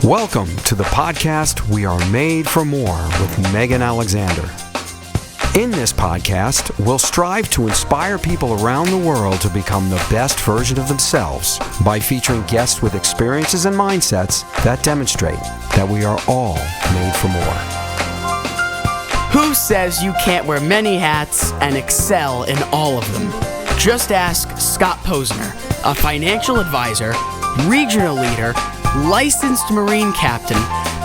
Welcome to the podcast We Are Made for More with Meghan Alexander. In this podcast, we'll strive to inspire people around the world to become the best version of themselves by featuring guests with experiences and mindsets that demonstrate that we are all made for more. Who says you can't wear many hats and excel in all of them? Just ask Scott Posner, a financial advisor, regional leader, licensed Marine captain,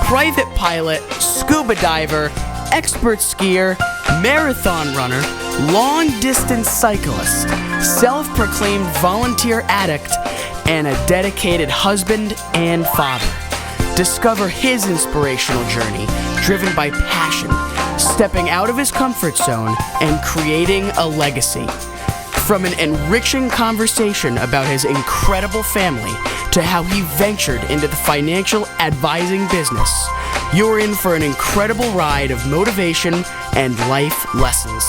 private pilot, scuba diver, expert skier, marathon runner, long-distance cyclist, self-proclaimed volunteer addict, and a dedicated husband and father. Discover his inspirational journey, driven by passion, stepping out of his comfort zone, and creating a legacy. From an enriching conversation about his incredible family to how he ventured into the financial advising business, you're in for an incredible ride of motivation and life lessons.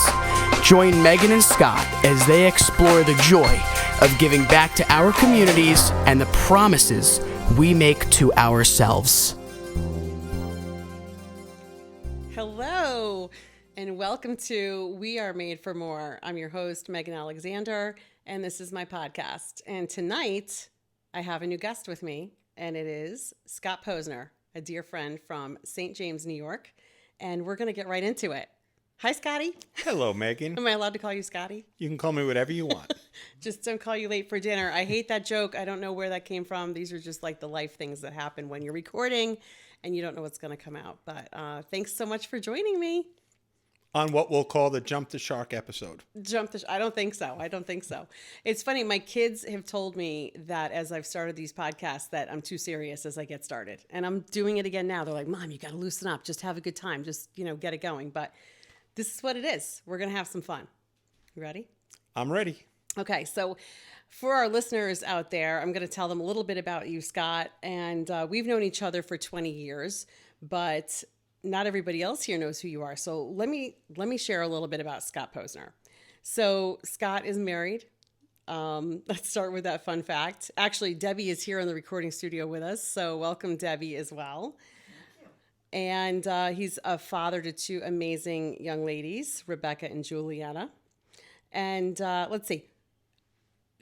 Join Meghan and Scott as they explore the joy of giving back to our communities and the promises we make to ourselves. Hello, and welcome to We Are Made for More. I'm your host, Meghan Alexander, and this is my podcast. And tonight, I have a new guest with me, and it is Scott Posner, a dear friend from St. James, New York, and we're going to get right into it. Hi, Scotty. Hello, Meghan. Am I allowed to call you Scotty? You can call me whatever you want. Just don't call you late for dinner. I hate that joke. I don't know where that came from. These are just like the life things that happen when you're recording and you don't know what's going to come out. But thanks so much for joining me. On what we'll call the Jump the Shark episode. I don't think so. It's funny. My kids have told me that as I've started these podcasts that I'm too serious as I get started. And I'm doing it again now. They're like, Mom, you got to loosen up. Just have a good time. Just, get it going. But this is what it is. We're going to have some fun. You ready? I'm ready. Okay. So for our listeners out there, I'm going to tell them a little bit about you, Scott. And we've known each other for 20 years, but not everybody else here knows who you are. So let me share a little bit about Scott Posner. So Scott is married. Let's start with that fun fact. Actually, Debbie is here in the recording studio with us. So welcome, Debbie, as well. And he's a father to two amazing young ladies, Rebecca and Juliana. And let's see.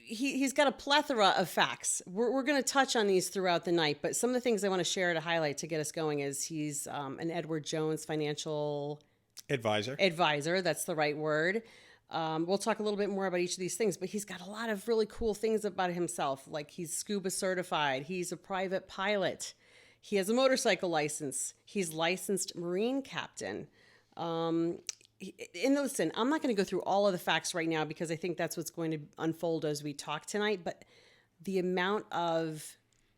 He's got a plethora of facts. We're going to touch on these throughout the night, but some of the things I want to share to highlight to get us going is he's an Edward Jones financial advisor. That's the right word. We'll talk a little bit more about each of these things, but he's got a lot of really cool things about himself. Like he's scuba certified. He's a private pilot. He has a motorcycle license. He's licensed Marine captain. And listen, I'm not going to go through all of the facts right now because I think that's what's going to unfold as we talk tonight. But the amount of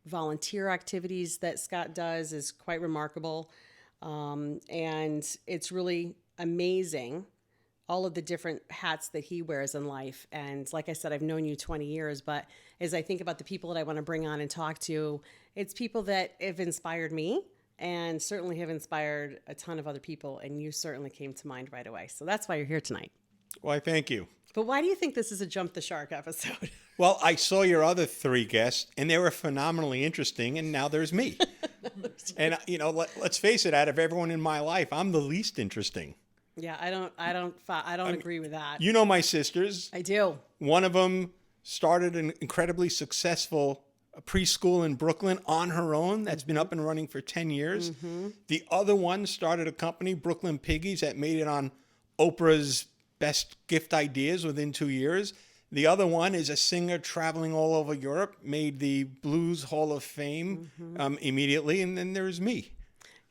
volunteer activities that Scott does is quite remarkable. And it's really amazing, all of the different hats that he wears in life. And like I said, I've known you 20 years, but as I think about the people that I want to bring on and talk to, it's people that have inspired me and certainly have inspired a ton of other people. And you certainly came to mind right away. So that's why you're here tonight. Why, thank you. But why do you think this is a Jump the Shark episode? Well, I saw your other three guests, and they were phenomenally interesting, and now there's me. And, let's face it, out of everyone in my life, I'm the least interesting. Yeah, I don't agree with that. You know my sisters. I do. One of them started an incredibly successful preschool in Brooklyn on her own that's been up and running for 10 years. Mm-hmm. The other one started a company, Brooklyn Piggies, that made it on Oprah's Best Gift Ideas within 2 years. The other one is a singer traveling all over Europe, made the Blues Hall of Fame immediately, and then there's me.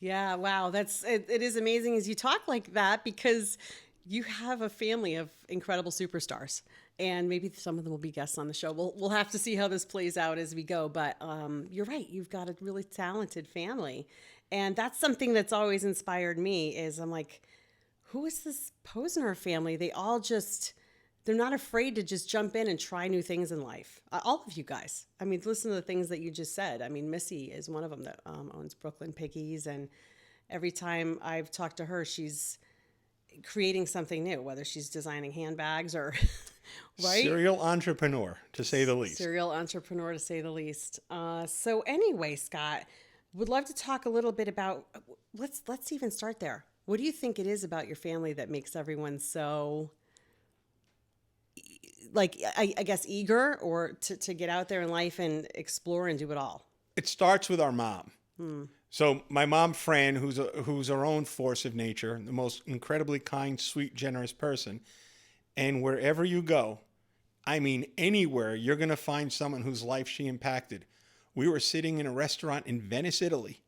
Yeah, wow. It is amazing as you talk like that because you have a family of incredible superstars. And maybe some of them will be guests on the show. We'll have to see how this plays out as we go. But you're right. You've got a really talented family. And that's something that's always inspired me is I'm like, who is this Posner family? They're not afraid to just jump in and try new things in life. All of you guys. I mean, listen to the things that you just said. I mean, Missy is one of them that owns Brooklyn Piggies. And every time I've talked to her, she's creating something new, whether she's designing handbags or... Right? Serial entrepreneur, to say the least. So anyway, Scott, Would love to talk a little bit about, let's even start there. What do you think it is about your family that makes everyone so, like, I guess, eager or to get out there in life and explore and do it all? It starts with our mom. So my mom, Fran, who's her own force of nature, the most incredibly kind, sweet, generous person. And wherever you go, I mean, anywhere, you're going to find someone whose life she impacted. We were sitting in a restaurant in Venice, Italy,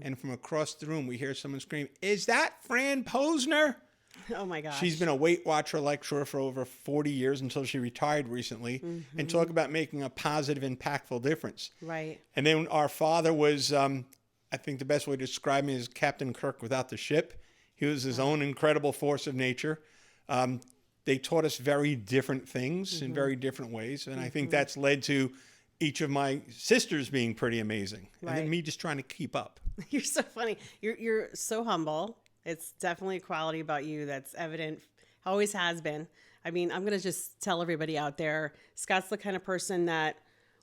and from across the room, we hear someone scream, "Is that Fran Posner?" Oh my gosh. She's been a Weight Watcher lecturer for over 40 years until she retired recently. And talk about making a positive, impactful difference. Right. And then our father was, I think the best way to describe him is Captain Kirk without the ship. He was his own incredible force of nature. They taught us very different things in very different ways. And I think that's led to each of my sisters being pretty amazing. And then Right. me just trying to keep up. You're so funny. You're so humble. It's definitely a quality about you that's evident, always has been. I mean, I'm going to just tell everybody out there, Scott's the kind of person that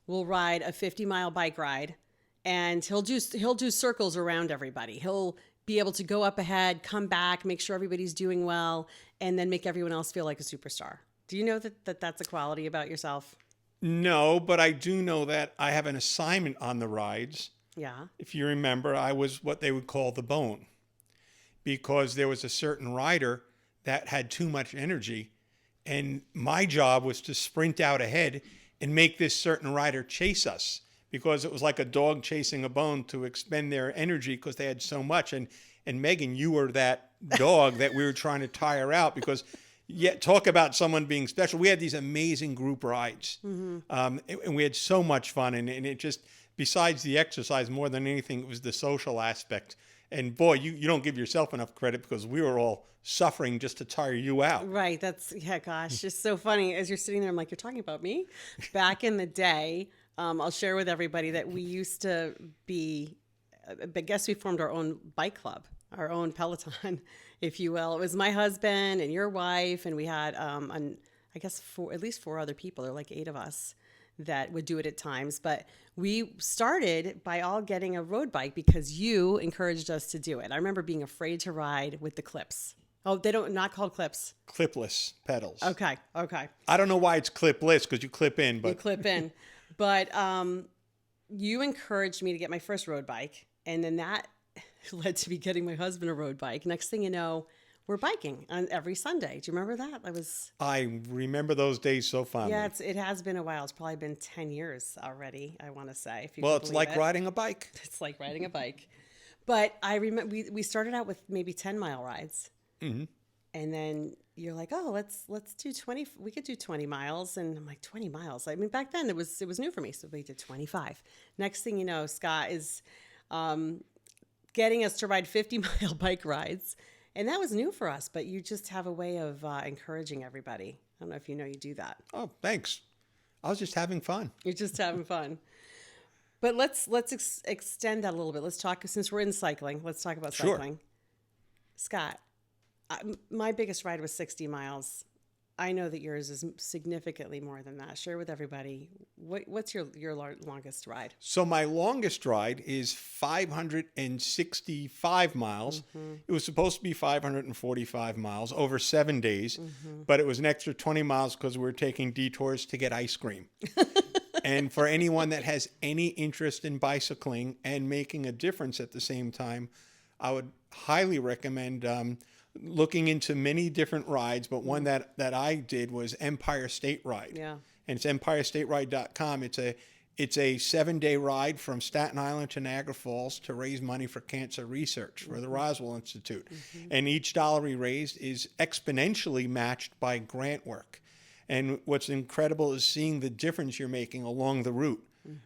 will ride a 50-mile bike ride, and he'll do circles around everybody. He'll be able to go up ahead, come back, make sure everybody's doing well, and then make everyone else feel like a superstar. Do you know that that's a quality about yourself? No, but I do know that I have an assignment on the rides. Yeah. If you remember, I was what they would call the bone, because there was a certain rider that had too much energy, and my job was to sprint out ahead and make this certain rider chase us, because it was like a dog chasing a bone to expend their energy because they had so much. And Meghan, you were that dog that we were trying to tire out, because talk about someone being special. We had these amazing group rides, and we had so much fun. And it just, besides the exercise, more than anything, it was the social aspect. And boy, you don't give yourself enough credit, because we were all suffering just to tire you out. Right. That's, yeah, gosh, just so funny. As you're sitting there, I'm like, you're talking about me? Back in the day, I'll share with everybody that we used to be, I guess we formed our own bike club, our own Peloton, if you will. It was my husband and your wife, and we had, I guess, at least 4 other people. There were like 8 of us that would do it at times. But we started by all getting a road bike because you encouraged us to do it. I remember being afraid to ride with the clips. Oh, not called clips. Clipless pedals. Okay. I don't know why it's clipless, because you clip in, but You clip in. But you encouraged me to get my first road bike, and then that led to me getting my husband a road bike. Next thing you know, we're biking on every Sunday. Do you remember that? I remember those days so fondly. Yeah, it has been a while. It's probably been 10 years already, I want to say. If you Well, can it's believe like it. riding a bike. It's like riding a bike. But I remember we started out with maybe 10-mile rides. Mm-hmm. And then you're like, oh, let's do 20. We could do 20 miles. And I'm like, 20 miles. I mean, back then it was new for me. So we did 25. Next thing you know, Scott is getting us to ride 50-mile bike rides. And that was new for us. But you just have a way of encouraging everybody. I don't know if you know you do that. Oh, thanks. I was just having fun. You're just having fun. But let's extend that a little bit. Let's talk, since we're in cycling, let's talk about Sure. cycling. Scott, my biggest ride was 60 miles. I know that yours is significantly more than that. Share with everybody. What's your longest ride? So my longest ride is 565 miles. It was supposed to be 545 miles over 7 days, but it was an extra 20 miles because we were taking detours to get ice cream. And for anyone that has any interest in bicycling and making a difference at the same time, I would highly recommend looking into many different rides, but one that I did was Empire State Ride. Yeah. And it's empirestateride.com. It's a 7-day ride from Staten Island to Niagara Falls to raise money for cancer research for the Roswell Institute. And each dollar we raised is exponentially matched by grant work. And what's incredible is seeing the difference you're making along the route.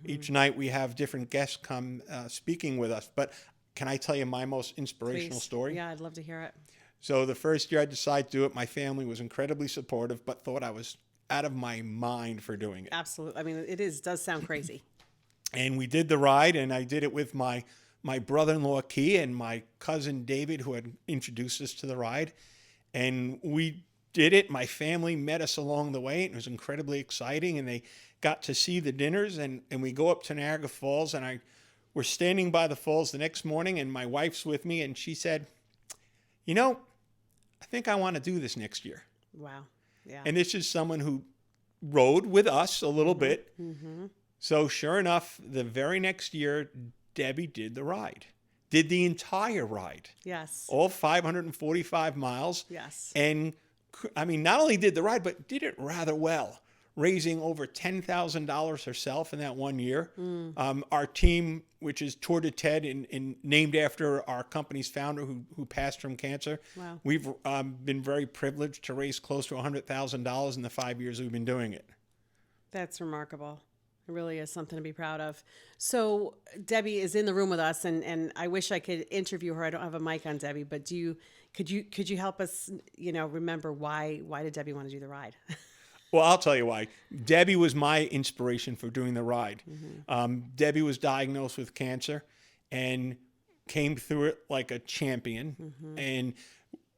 Each night we have different guests come speaking with us. But can I tell you my most inspirational Please. story? Yeah, I'd love to hear it. So the first year I decided to do it, my family was incredibly supportive, but thought I was out of my mind for doing it. Absolutely. I mean, does sound crazy. And we did the ride, and I did it with my brother-in-law, Key, and my cousin, David, who had introduced us to the ride. And we did it. My family met us along the way, and it was incredibly exciting. And they got to see the dinners, and we go up to Niagara Falls, and I we're standing by the falls the next morning, and my wife's with me, and she said, I think I want to do this next year. Wow. Yeah. And this is someone who rode with us a little bit. So sure enough, the very next year, Debbie did the ride. Did the entire ride. Yes. All 545 miles. Yes. And I mean, not only did the ride, but did it rather well, raising over $10,000 herself in that 1 year. Our team, which is Tour de Ted, and named after our company's founder who passed from cancer. Wow. We've been very privileged to raise close to $100,000 in the 5 years we've been doing it. That's remarkable. It really is something to be proud of. So Debbie is in the room with us, and I wish I could interview her. I don't have a mic on Debbie, but could you help us, remember why did Debbie want to do the ride? Well, I'll tell you why. Debbie was my inspiration for doing the ride. Debbie was diagnosed with cancer and came through it like a champion. And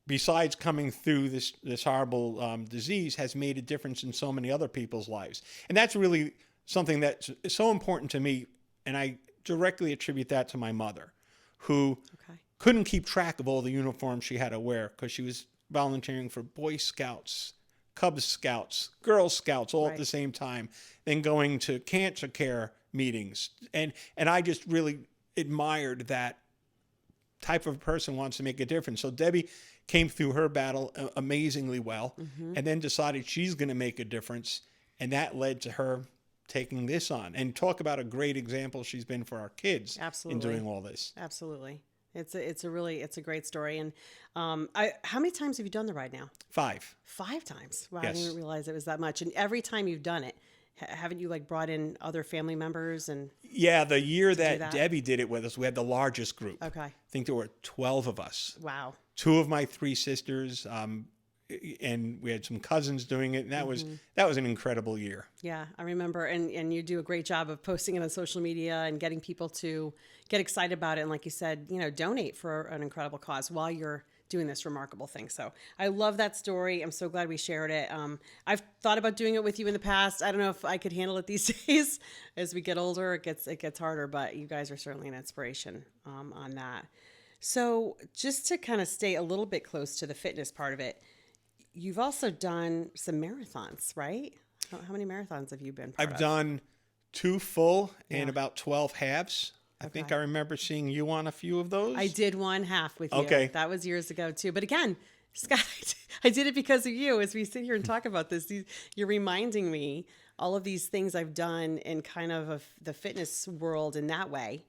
besides coming through this horrible disease, has made a difference in so many other people's lives. And that's really something that's so important to me. And I directly attribute that to my mother, who couldn't keep track of all the uniforms she had to wear because she was volunteering for Boy Scouts, Cub Scouts, Girl Scouts, all at the same time, then going to cancer care meetings. And I just really admired that type of person who wants to make a difference. So Debbie came through her battle amazingly well, and then decided she's going to make a difference. And that led to her taking this on. And talk about a great example she's been for our kids in doing all this. Absolutely. It's a great story. And how many times have you done the ride now? 5. 5 times. Wow, Yes. I didn't realize it was that much. And every time you've done it, haven't you brought in other family members? And Yeah, the year that Debbie did it with us, we had the largest group. Okay. I think there were 12 of us. Wow. 2 of my 3 sisters, and we had some cousins doing it. And that was an incredible year. Yeah, I remember. And you do a great job of posting it on social media and getting people to get excited about it. And like you said, donate for an incredible cause while you're doing this remarkable thing. So I love that story. I'm so glad we shared it. I've thought about doing it with you in the past. I don't know if I could handle it these days. As we get older, it gets harder, but you guys are certainly an inspiration on that. So just to kind of stay a little bit close to the fitness part of it, you've also done some marathons, right? How many marathons have you been part of? I've done 2 full and about 12 halves. I think I remember seeing you on a few of those. I did 1 half with you. Okay. That was years ago too. But again, Scott, I did it because of you. As we sit here and talk about this, you're reminding me all of these things I've done in kind of the fitness world in that way.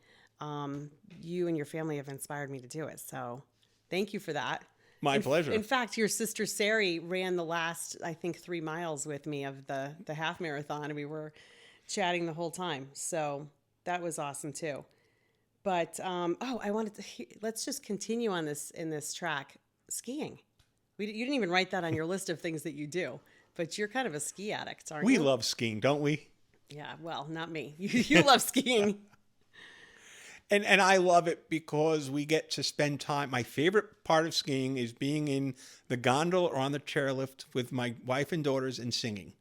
You and your family have inspired me to do it. So thank you for that. My pleasure. In fact, your sister Sari ran the last, I think, 3 miles with me of the half marathon, and we were chatting the whole time. So that was awesome too. But I wanted to. Let's just continue on this track. Skiing. You didn't even write that on your list of things that you do, but you're kind of a ski addict, aren't you? We love skiing, don't we? Yeah. Well, not me. You love skiing. And I love it because we get to spend time. My favorite part of skiing is being in the gondola or on the chairlift with my wife and daughters and singing.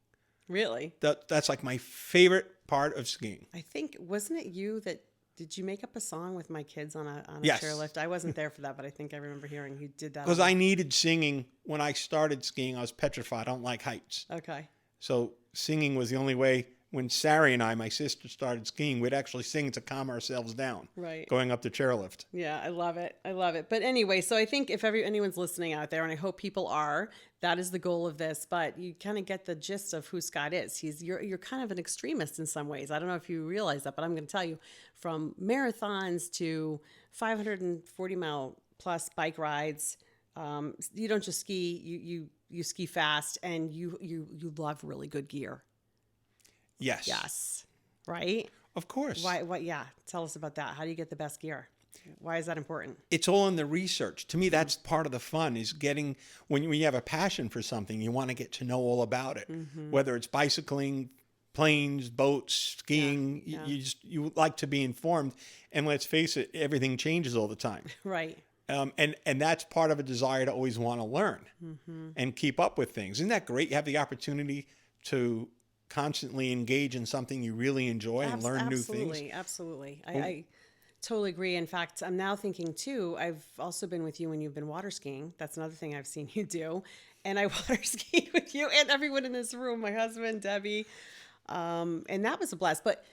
Really? That's like my favorite part of skiing. I think, wasn't it you that, did you make up a song with my kids on a Yes. chairlift? I wasn't there for that, but I think I remember hearing you did that. Because I needed singing. When I started skiing, I was petrified. I don't like heights. Okay. So singing was the only way. When Sari and I, my sister, started skiing, we'd actually sing to calm ourselves down. Right. Going up the chairlift. Yeah, I love it. I love it. But anyway, so I think if anyone's listening out there, and I hope people are, that is the goal of this. But you kind of get the gist of who Scott is. You're kind of an extremist in some ways. I don't know if you realize that, but I'm going to tell you, from marathons to 540-mile plus bike rides. You don't just ski. You ski fast, and you love really good gear. Yes. Yes. Right? Of course. Why? What? Yeah. Tell us about that. How do you get the best gear? Why is that important? It's all in the research. To me, that's part of the fun, is getting, when you have a passion for something, you want to get to know all about it. Whether it's bicycling, planes, boats, skiing, you like to be informed. And let's face it, everything changes all the time. Right. And that's part of a desire to always want to learn and keep up with things. Isn't that great? You have the opportunity to constantly engage in something you really enjoy and learn new things. Absolutely. Totally agree. In fact, I'm now thinking too, I've also been with you when you've been water skiing. That's another thing I've seen you do. And I water skied with you and everyone in this room, my husband, Debbie. And that was a blast. But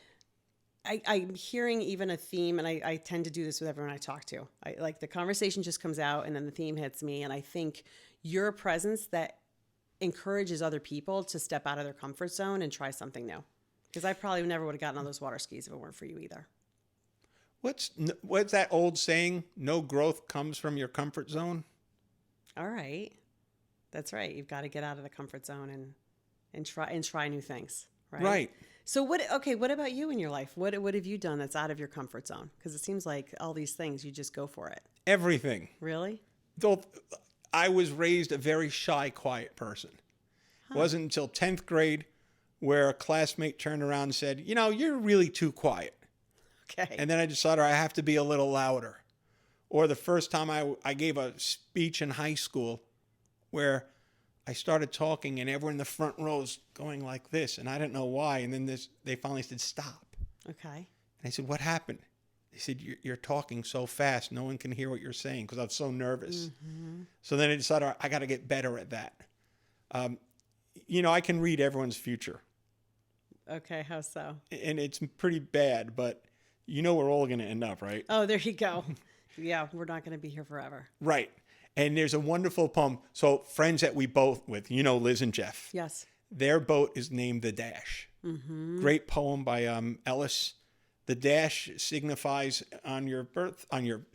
I'm hearing even a theme, and I tend to do this with everyone I talk to. Like the conversation just comes out and then the theme hits me. And I think you're a presence that encourages other people to step out of their comfort zone and try something new. Because I probably never would have gotten on those water skis if it weren't for you either. What's that old saying? No growth comes from your comfort zone. All right. That's right. You've got to get out of the comfort zone and try new things. Right. So what about you in your life? What have you done that's out of your comfort zone? Because it seems like all these things, you just go for it. Everything. Really? Though I was raised a very shy, quiet person. It wasn't until 10th grade where a classmate turned around and said, you're really too quiet. Okay. And then I decided I have to be a little louder. Or the first time I gave a speech in high school where I started talking and everyone in the front row's going like this, and I didn't know why. And then they finally said, stop. Okay. And I said, what happened? They said, you're talking so fast, no one can hear what you're saying, because I was so nervous. Mm-hmm. So then I decided I got to get better at that. I can read everyone's future. Okay, how so? And it's pretty bad, but we're all going to end up, right? Oh, there you go. Yeah, we're not going to be here forever. Right. And there's a wonderful poem. So friends that we both with, Liz and Jeff. Yes. Their boat is named The Dash. Mm-hmm. Great poem by Ellis. The dash signifies on your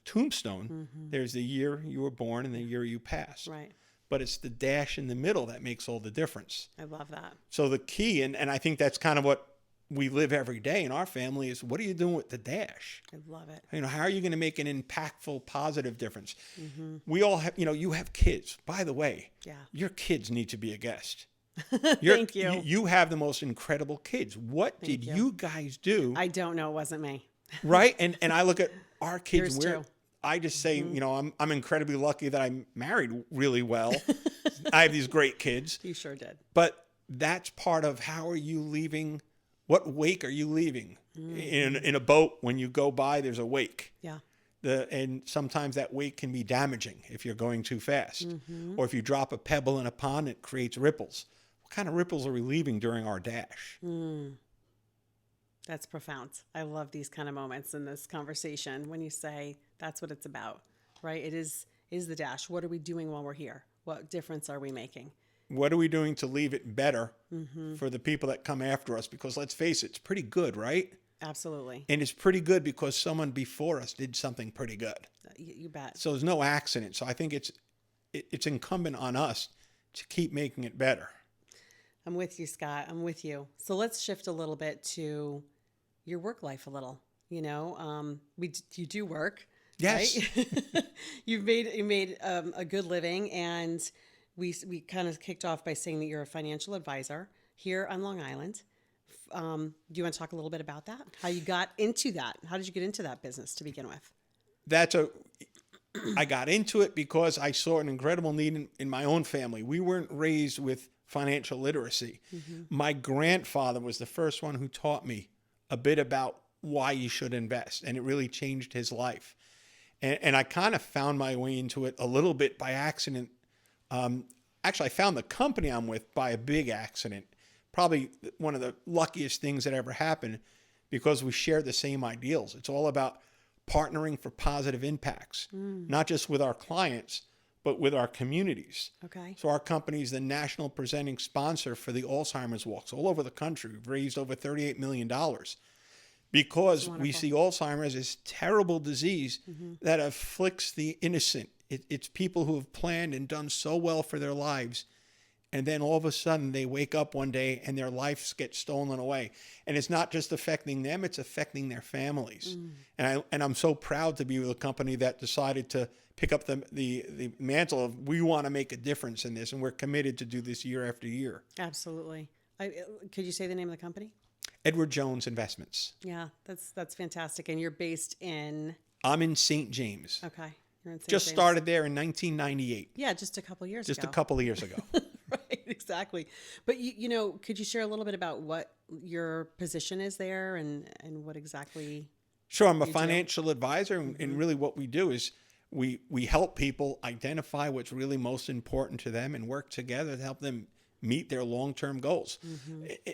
tombstone, mm-hmm. there's the year you were born and the year you pass. Right. But it's the dash in the middle that makes all the difference. I love that. So the key, and I think that's kind of what we live every day in our family, is what are you doing with the dash? I love it. How are you going to make an impactful, positive difference? Mm-hmm. We all have, you have kids. By the way, your kids need to be a guest. Thank you. You have the most incredible kids. What did you guys do? I don't know. It wasn't me. Right? And I look at our kids. Yours too. I just say, I'm incredibly lucky that I married really well. I have these great kids. You sure did. But that's part of how are you leaving? What wake are you leaving? Mm-hmm. In a boat, when you go by, there's a wake. Yeah. And sometimes that wake can be damaging if you're going too fast. Mm-hmm. Or if you drop a pebble in a pond, it creates ripples. What kind of ripples are we leaving during our dash? That's profound. I love these kind of moments in this conversation when you say that's what it's about, right? It is the dash. What are we doing while we're here? What difference are we making? What are we doing to leave it better for the people that come after us? Because let's face it, it's pretty good, right? Absolutely. And it's pretty good because someone before us did something pretty good. You bet. So there's no accident. So I think it's incumbent on us to keep making it better. I'm with you, Scott. I'm with you. So let's shift a little bit to your work life a little. You do work. Yes. Right? you made a good living, and we kind of kicked off by saying that you're a financial advisor here on Long Island. Do you want to talk a little bit about that? How you got into that? How did you get into that business to begin with? I got into it because I saw an incredible need in my own family. We weren't raised with financial literacy. Mm-hmm. My grandfather was the first one who taught me a bit about why you should invest, and it really changed his life. And I kind of found my way into it a little bit by accident. Actually, I found the company I'm with by a big accident. Probably one of the luckiest things that ever happened, because we share the same ideals. It's all about partnering for positive impacts, not just with our clients, but with our communities. Okay. So our company is the national presenting sponsor for the Alzheimer's walks all over the country. We've raised over $38 million because we see Alzheimer's as a terrible disease that afflicts the innocent. It's people who have planned and done so well for their lives, and then all of a sudden they wake up one day and their lives get stolen away. And it's not just affecting them, it's affecting their families. And I'm so proud to be with a company that decided to pick up the mantle of, we want to make a difference in this, and we're committed to do this year after year. Absolutely. Could you say the name of the company? Edward Jones Investments. Yeah, that's fantastic. And you're based in? I'm in St. James. Okay. You're in St. Just James. started there in 1998. Yeah, just a couple of years ago. Just a couple of years ago. Right, exactly. But could you share a little bit about what your position is there and what exactly? Sure, I'm a financial advisor, and really what we do is we help people identify what's really most important to them and work together to help them meet their long-term goals.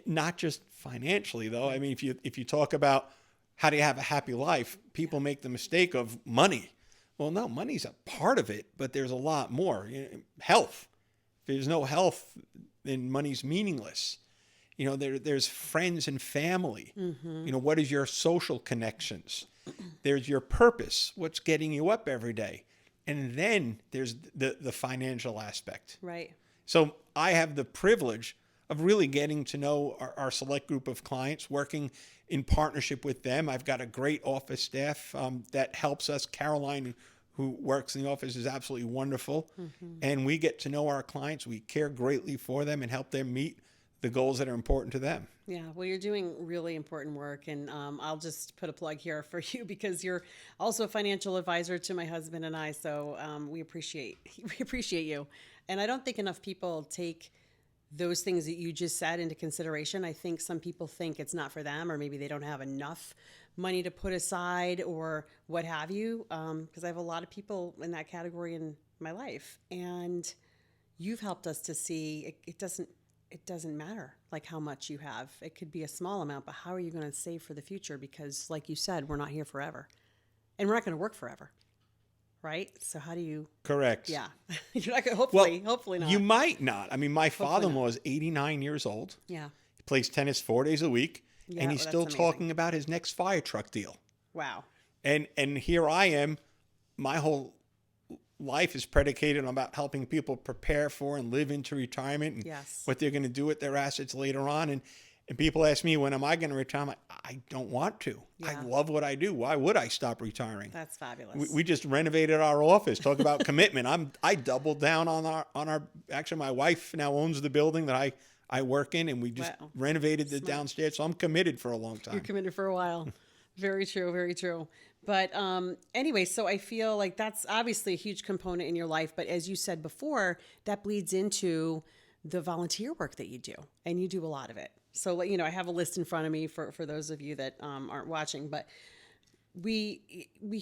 Not just financially, though. I mean, if you talk about how do you have a happy life, people make the mistake of money. Well, no, money's a part of it, but there's a lot more. Health. If there's no health, then money's meaningless. There's friends and family. What is your social connections? There's your purpose. What's getting you up every day? And then there's the financial aspect. Right. So I have the privilege of really getting to know our select group of clients, working in partnership with them. I've got a great office staff that helps us. Caroline, who works in the office, is absolutely wonderful. And we get to know our clients. We care greatly for them and help them meet the goals that are important to them. Yeah, well, you're doing really important work, and I'll just put a plug here for you because you're also a financial advisor to my husband and I. So we appreciate you, and I don't think enough people take those things that you just said into consideration. I think some people think it's not for them, or maybe they don't have enough money to put aside, or what have you. Because I have a lot of people in that category in my life, and you've helped us to see it doesn't matter like how much you have. It could be a small amount, but how are you going to save for the future? Because like you said, we're not here forever, and we're not going to work forever. Right? So how do you... Correct. Yeah. You're not going to, hopefully not. You might not. I mean, my father-in-law is 89 years old. Yeah. He plays tennis 4 days a week, Yeah, and he's well, still that's talking about his next fire truck deal. Wow. And here I am. My whole life is predicated on about helping people prepare for and live into retirement and Yes. what they're going to do with their assets later on. And people ask me, when am I going to retire? I'm like, I don't want to. Yeah. I love what I do. Why would I stop retiring? That's fabulous. We just renovated our office. Talk about commitment. I doubled down on our. Actually, my wife now owns the building that I work in, and we just renovated the downstairs. So I'm committed for a long time. You're committed for a while. Very true. Very true. But anyway, so I feel like that's obviously a huge component in your life. But as you said before, that bleeds into the volunteer work that you do, and you do a lot of it. So, I have a list in front of me for those of you that aren't watching, but we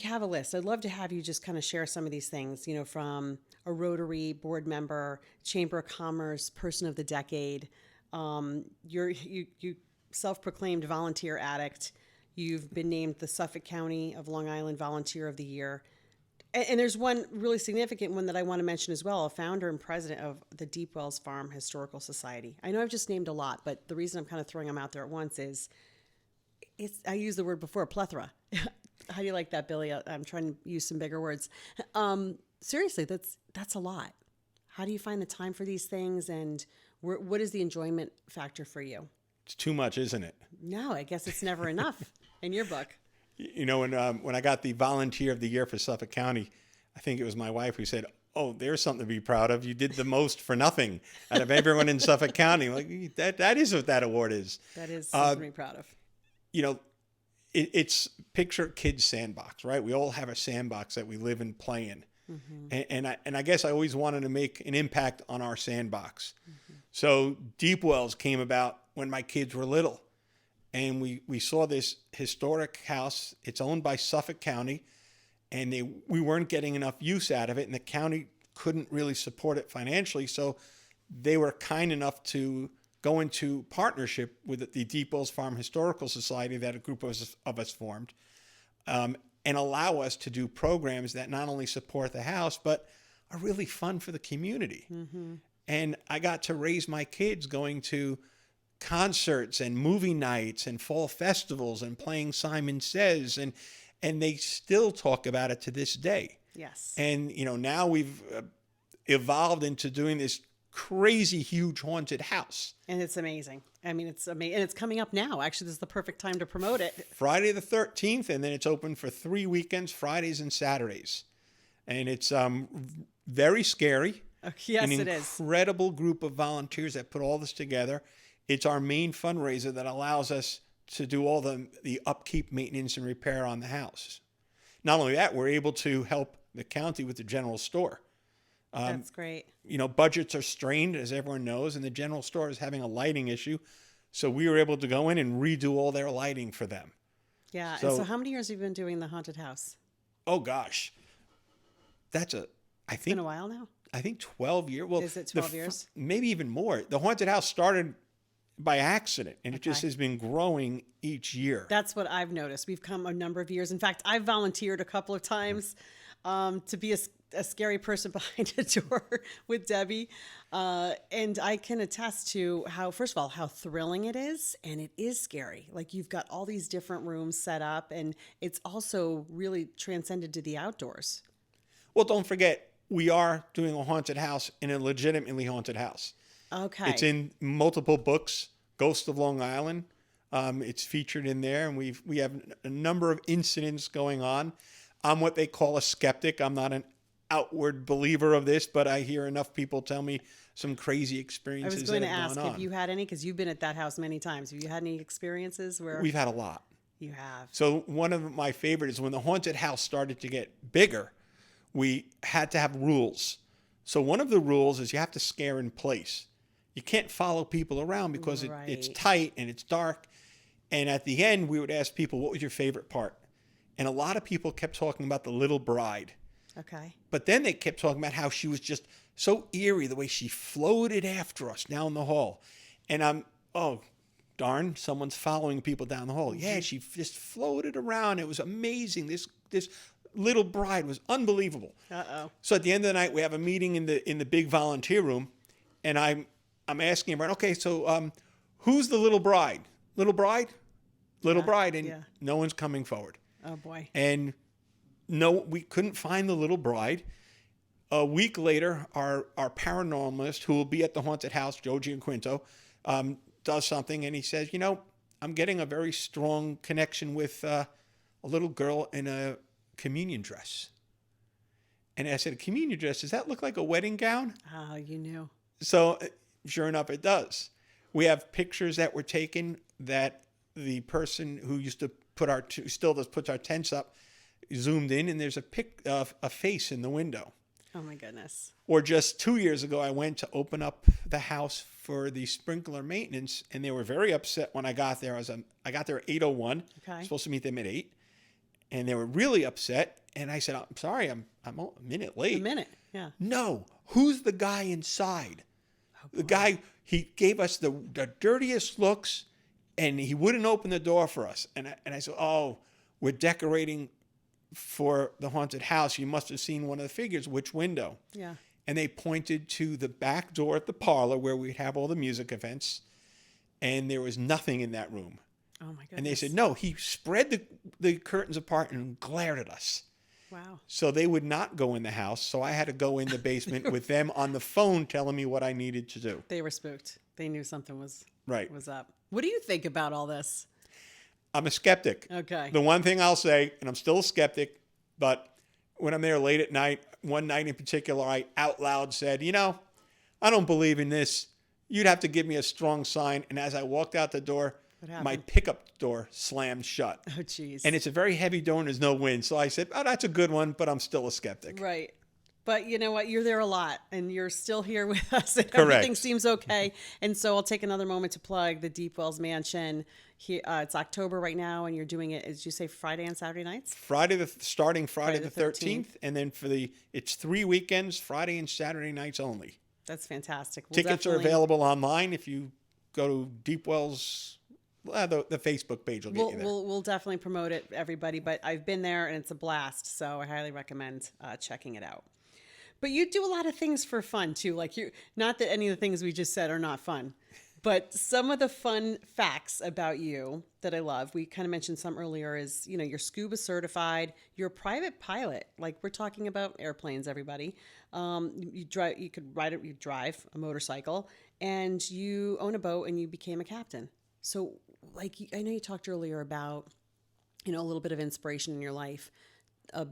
have a list. I'd love to have you just kind of share some of these things, from a Rotary board member, Chamber of Commerce, Person of the Decade, you self-proclaimed volunteer addict. You've been named the Suffolk County of Long Island Volunteer of the Year. And there's one really significant one that I want to mention as well, a founder and president of the Deepwells Farm Historical Society. I know I've just named a lot, but the reason I'm kind of throwing them out there at once is I used the word before, plethora. How do you like that, Billy? I'm trying to use some bigger words. Seriously, that's a lot. How do you find the time for these things, and what is the enjoyment factor for you? It's too much, isn't it? No, I guess it's never enough in your book. When I got the Volunteer of the Year for Suffolk County, I think it was my wife who said, "Oh, there's something to be proud of. You did the most for nothing out of everyone in Suffolk County." Like that is what that award is. That is something to be proud of. It's picture kids' sandbox, right? We all have a sandbox that we live and play in. Mm-hmm. And I guess I always wanted to make an impact on our sandbox. Mm-hmm. So Deepwells came about when my kids were little. And we saw this historic house. It's owned by Suffolk County, and we weren't getting enough use out of it, and the county couldn't really support it financially. So they were kind enough to go into partnership with the Deepwells Farm Historical Society that a group of us formed, and allow us to do programs that not only support the house, but are really fun for the community. Mm-hmm. And I got to raise my kids going to concerts and movie nights and fall festivals and playing Simon Says, and they still talk about it to this day. Yes. And now we've evolved into doing this crazy huge haunted house. And it's amazing. I mean, it's amazing, and it's coming up now. Actually, this is the perfect time to promote it. Friday the 13th, and then it's open for 3 weekends, Fridays and Saturdays. And it's very scary. Yes, it is. An incredible group of volunteers that put all this together. It's our main fundraiser that allows us to do all the upkeep, maintenance, and repair on the house. Not only that, we're able to help the county with the general store. That's great. Budgets are strained, as everyone knows, and the general store is having a lighting issue. So we were able to go in and redo all their lighting for them. Yeah. And so how many years have you been doing the haunted house? Oh gosh, that's I It's think been a while now. I think 12 years. Well, Is it 12 years? Maybe even more. The haunted house started by accident, and it just Okay. has been growing each year. That's what I've noticed. We've come a number of years. In fact, I've volunteered a couple of times to be a scary person behind a door with Debbie. And I can attest to how, first of all, how thrilling it is. And it is scary. Like you've got all these different rooms set up, and it's also really transcended to the outdoors. Well, don't forget, we are doing a haunted house in a legitimately haunted house. Okay. It's in multiple books. Ghost of Long Island. It's featured in there, and we have a number of incidents going on. I'm what they call a skeptic. I'm not an outward believer of this, but I hear enough people tell me some crazy I experiences was going that to have ask, gone on. have you had any? Because you've been at that house many times. Have you had any experiences where We've had a lot. you have? So one of my favorites is when the haunted house started to get bigger, we had to have rules. So one of the rules is you have to scare in place. You can't follow people around because it's Right. tight and it's dark. And at the end, we would ask people, what was your favorite part? And a lot of people kept talking about the little bride. Okay. But then they kept talking about how she was just so eerie, the way she floated after us down the hall. And I'm, oh, darn, someone's following people down the hall. Yeah, she just floated around. It was amazing. This little bride was unbelievable. Uh-oh. So at the end of the night, we have a meeting in the big volunteer room, and I'm asking everyone, okay, so who's the little bride? Little bride? Little bride. And yeah. no one's coming forward. Oh, boy. And no, we couldn't find the little bride. A week later, our paranormalist, who will be at the haunted house, Joe Gianquinto, does something, and he says, I'm getting a very strong connection with a little girl in a communion dress. And I said, a communion dress, does that look like a wedding gown? Oh, you knew. So sure enough, it does. We have pictures that were taken that the person who used to still does puts our tents up, zoomed in, and there's a face in the window. Oh, my goodness. Or just 2 years ago, I went to open up the house for the sprinkler maintenance, and they were very upset when I got there. I got there at 8:01. Okay. I was supposed to meet them at 8, and they were really upset. And I said, I'm sorry, I'm a minute late. A minute. Yeah. No, who's the guy inside? The guy, he gave us the dirtiest looks, and he wouldn't open the door for us. And I said, oh, we're decorating for the haunted house. You must have seen one of the figures. Which window? Yeah. And they pointed to the back door at the parlor where we'd have all the music events, and there was nothing in that room. Oh, my goodness. And they said, no, he spread the curtains apart and glared at us. Wow. So they would not go in the house. So I had to go in the basement with them on the phone telling me what I needed to do. They were spooked. They knew something was up. What do you think about all this? I'm a skeptic. Okay. The one thing I'll say, and I'm still a skeptic, but when I'm there late at night, one night in particular, I out loud said, I don't believe in this. You'd have to give me a strong sign. And as I walked out the door, my pickup door slammed shut. Oh, geez. And it's a very heavy door and there's no wind. So I said, oh, that's a good one, but I'm still a skeptic. Right. But you know what? You're there a lot, and you're still here with us, and Correct. everything seems okay. And so I'll take another moment to plug the Deepwells Mansion. It's October right now, and you're doing it, did you say Friday and Saturday nights? Starting Friday the 13th. 13th. And then it's 3 weekends, Friday and Saturday nights only. That's fantastic. Tickets are available online if you go to Deepwells. The Facebook page will get you there. We'll definitely promote it, everybody. But I've been there, and it's a blast. So I highly recommend checking it out. But you do a lot of things for fun too. Like not that any of the things we just said are not fun, but some of the fun facts about you that I love, we kind of mentioned some earlier, is, you're scuba certified, you're a private pilot. Like, we're talking about airplanes, everybody. You drive a motorcycle, and you own a boat, and you became a captain. So, like, I know you talked earlier about, a little bit of inspiration in your life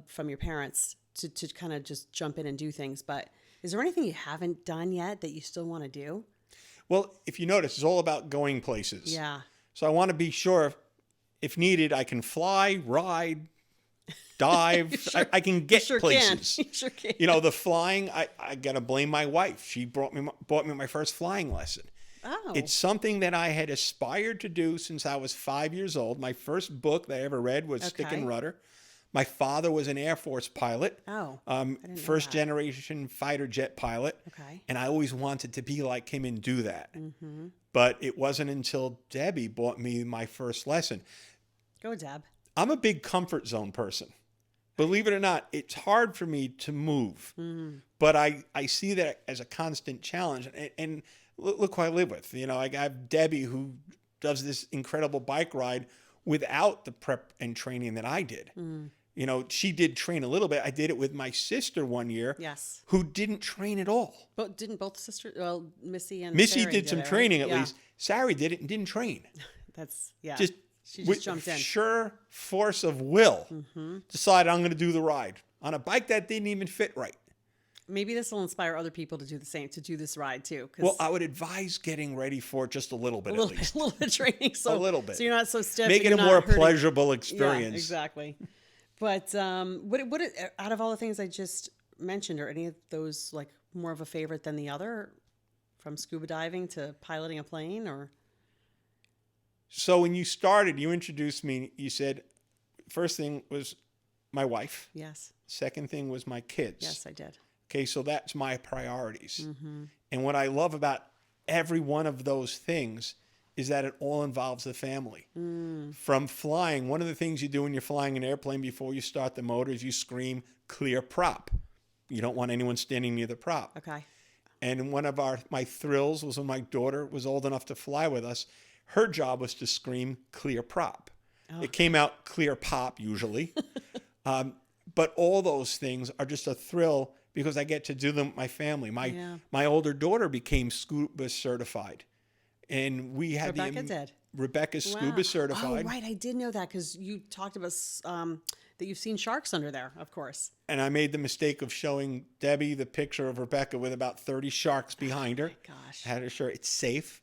from your parents to kind of just jump in and do things. But is there anything you haven't done yet that you still want to do? Well, if you notice, it's all about going places. Yeah. So I want to be sure, if needed, I can fly, ride, dive. I can get places. You sure can. The flying, I got to blame my wife. She bought me my first flying lesson. Oh. It's something that I had aspired to do since I was 5 years old. My first book that I ever read was Stick and Rudder. My father was an Air Force pilot. Oh, I didn't know first that. generation fighter jet pilot. Okay. And I always wanted to be like him and do that. But it wasn't until Debbie bought me my first lesson. Go, Deb. I'm a big comfort zone person. Believe it or not, it's hard for me to move. But I see that as a constant challenge. And look who I live with. You know, I have Debbie who does this incredible bike ride without the prep and training that I did. You know, she did train a little bit. I did it with my sister one year. Yes. Who didn't train at all. But didn't both sisters, well, Missy and Missy Sarah did some it, right? training at Yeah. least. Sari did it and didn't train. That's, yeah. Just She just with jumped in. sure force of will, decided I'm going to do the ride on a bike that didn't even fit right. Maybe this will inspire other people to do the same, to do this ride too. 'Cause Well, I would advise getting ready for it just a little bit at least. a little bit of training. So, A little bit. So you're not so stiff. Make and it a you're more not hurting. pleasurable experience. Yeah, exactly. But what out of all the things I just mentioned, are any of those like more of a favorite than the other? From scuba diving to piloting a plane, or? So when you started, you introduced me, you said, first thing was my wife. Yes. Second thing was my kids. Yes, I did. Okay, so that's my priorities. And what I love about every one of those things is that it all involves the family. From flying, one of the things you do when you're flying an airplane before you start the motor is you scream, clear prop. You don't want anyone standing near the prop. Okay. And one of my thrills was when my daughter was old enough to fly with us. Her job was to scream, clear prop. It came out clear pop usually. But all those things are just a thrill because I get to do them with my family. My older daughter became scuba certified. And we had Rebecca did. Rebecca's Wow. scuba certified. Oh, right. I did know that because you talked about that you've seen sharks under there, of course. And I made the mistake of showing Debbie the picture of Rebecca with about 30 sharks behind her. Gosh. Had her sure it's safe.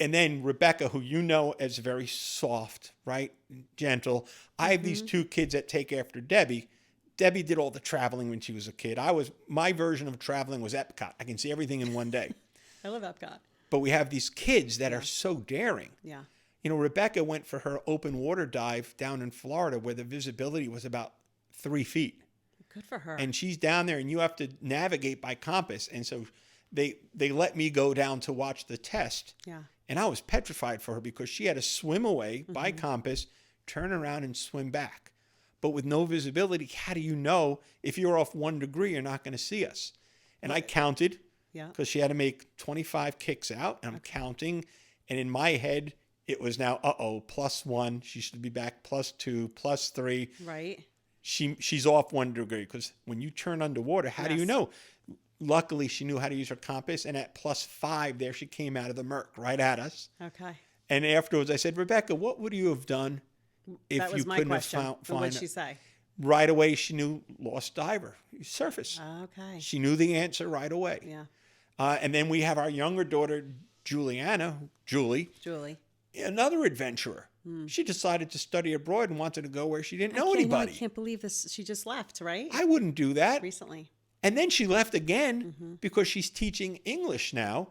And then Rebecca, who you know as very soft, right? Gentle. I have these two kids that take after Debbie. Debbie did all the traveling when she was a kid. My version of traveling was Epcot. I can see everything in one day. I love Epcot. But we have these kids that are so daring. Yeah. You know, Rebecca went for her open water dive down in Florida where the visibility was about 3 feet. Good for her. And she's down there and you have to navigate by compass. And so they let me go down to watch the test. Yeah. And I was petrified for her because she had to swim away by compass, turn around and swim back. But with no visibility, how do you know if you're off 1 degree, you're not going to see us? And I counted because she had to make 25 kicks out. And I'm counting. And in my head, it was now, +1. She should be back +2, +3. Right. She's off 1 degree because when you turn underwater, how do you know? Luckily, she knew how to use her compass, and at +5, there she came out of the murk right at us. Okay. And afterwards, I said, Rebecca, what would you have done if That was you my couldn't question. have What found did she say? Right away, she knew lost diver, surface. Okay. She knew the answer right away. Yeah. And then we have our younger daughter, Julie, another adventurer. She decided to study abroad and wanted to go where she didn't know anybody. I can't believe this. She just left, right? I wouldn't do that. Recently. And then she left again because she's teaching English now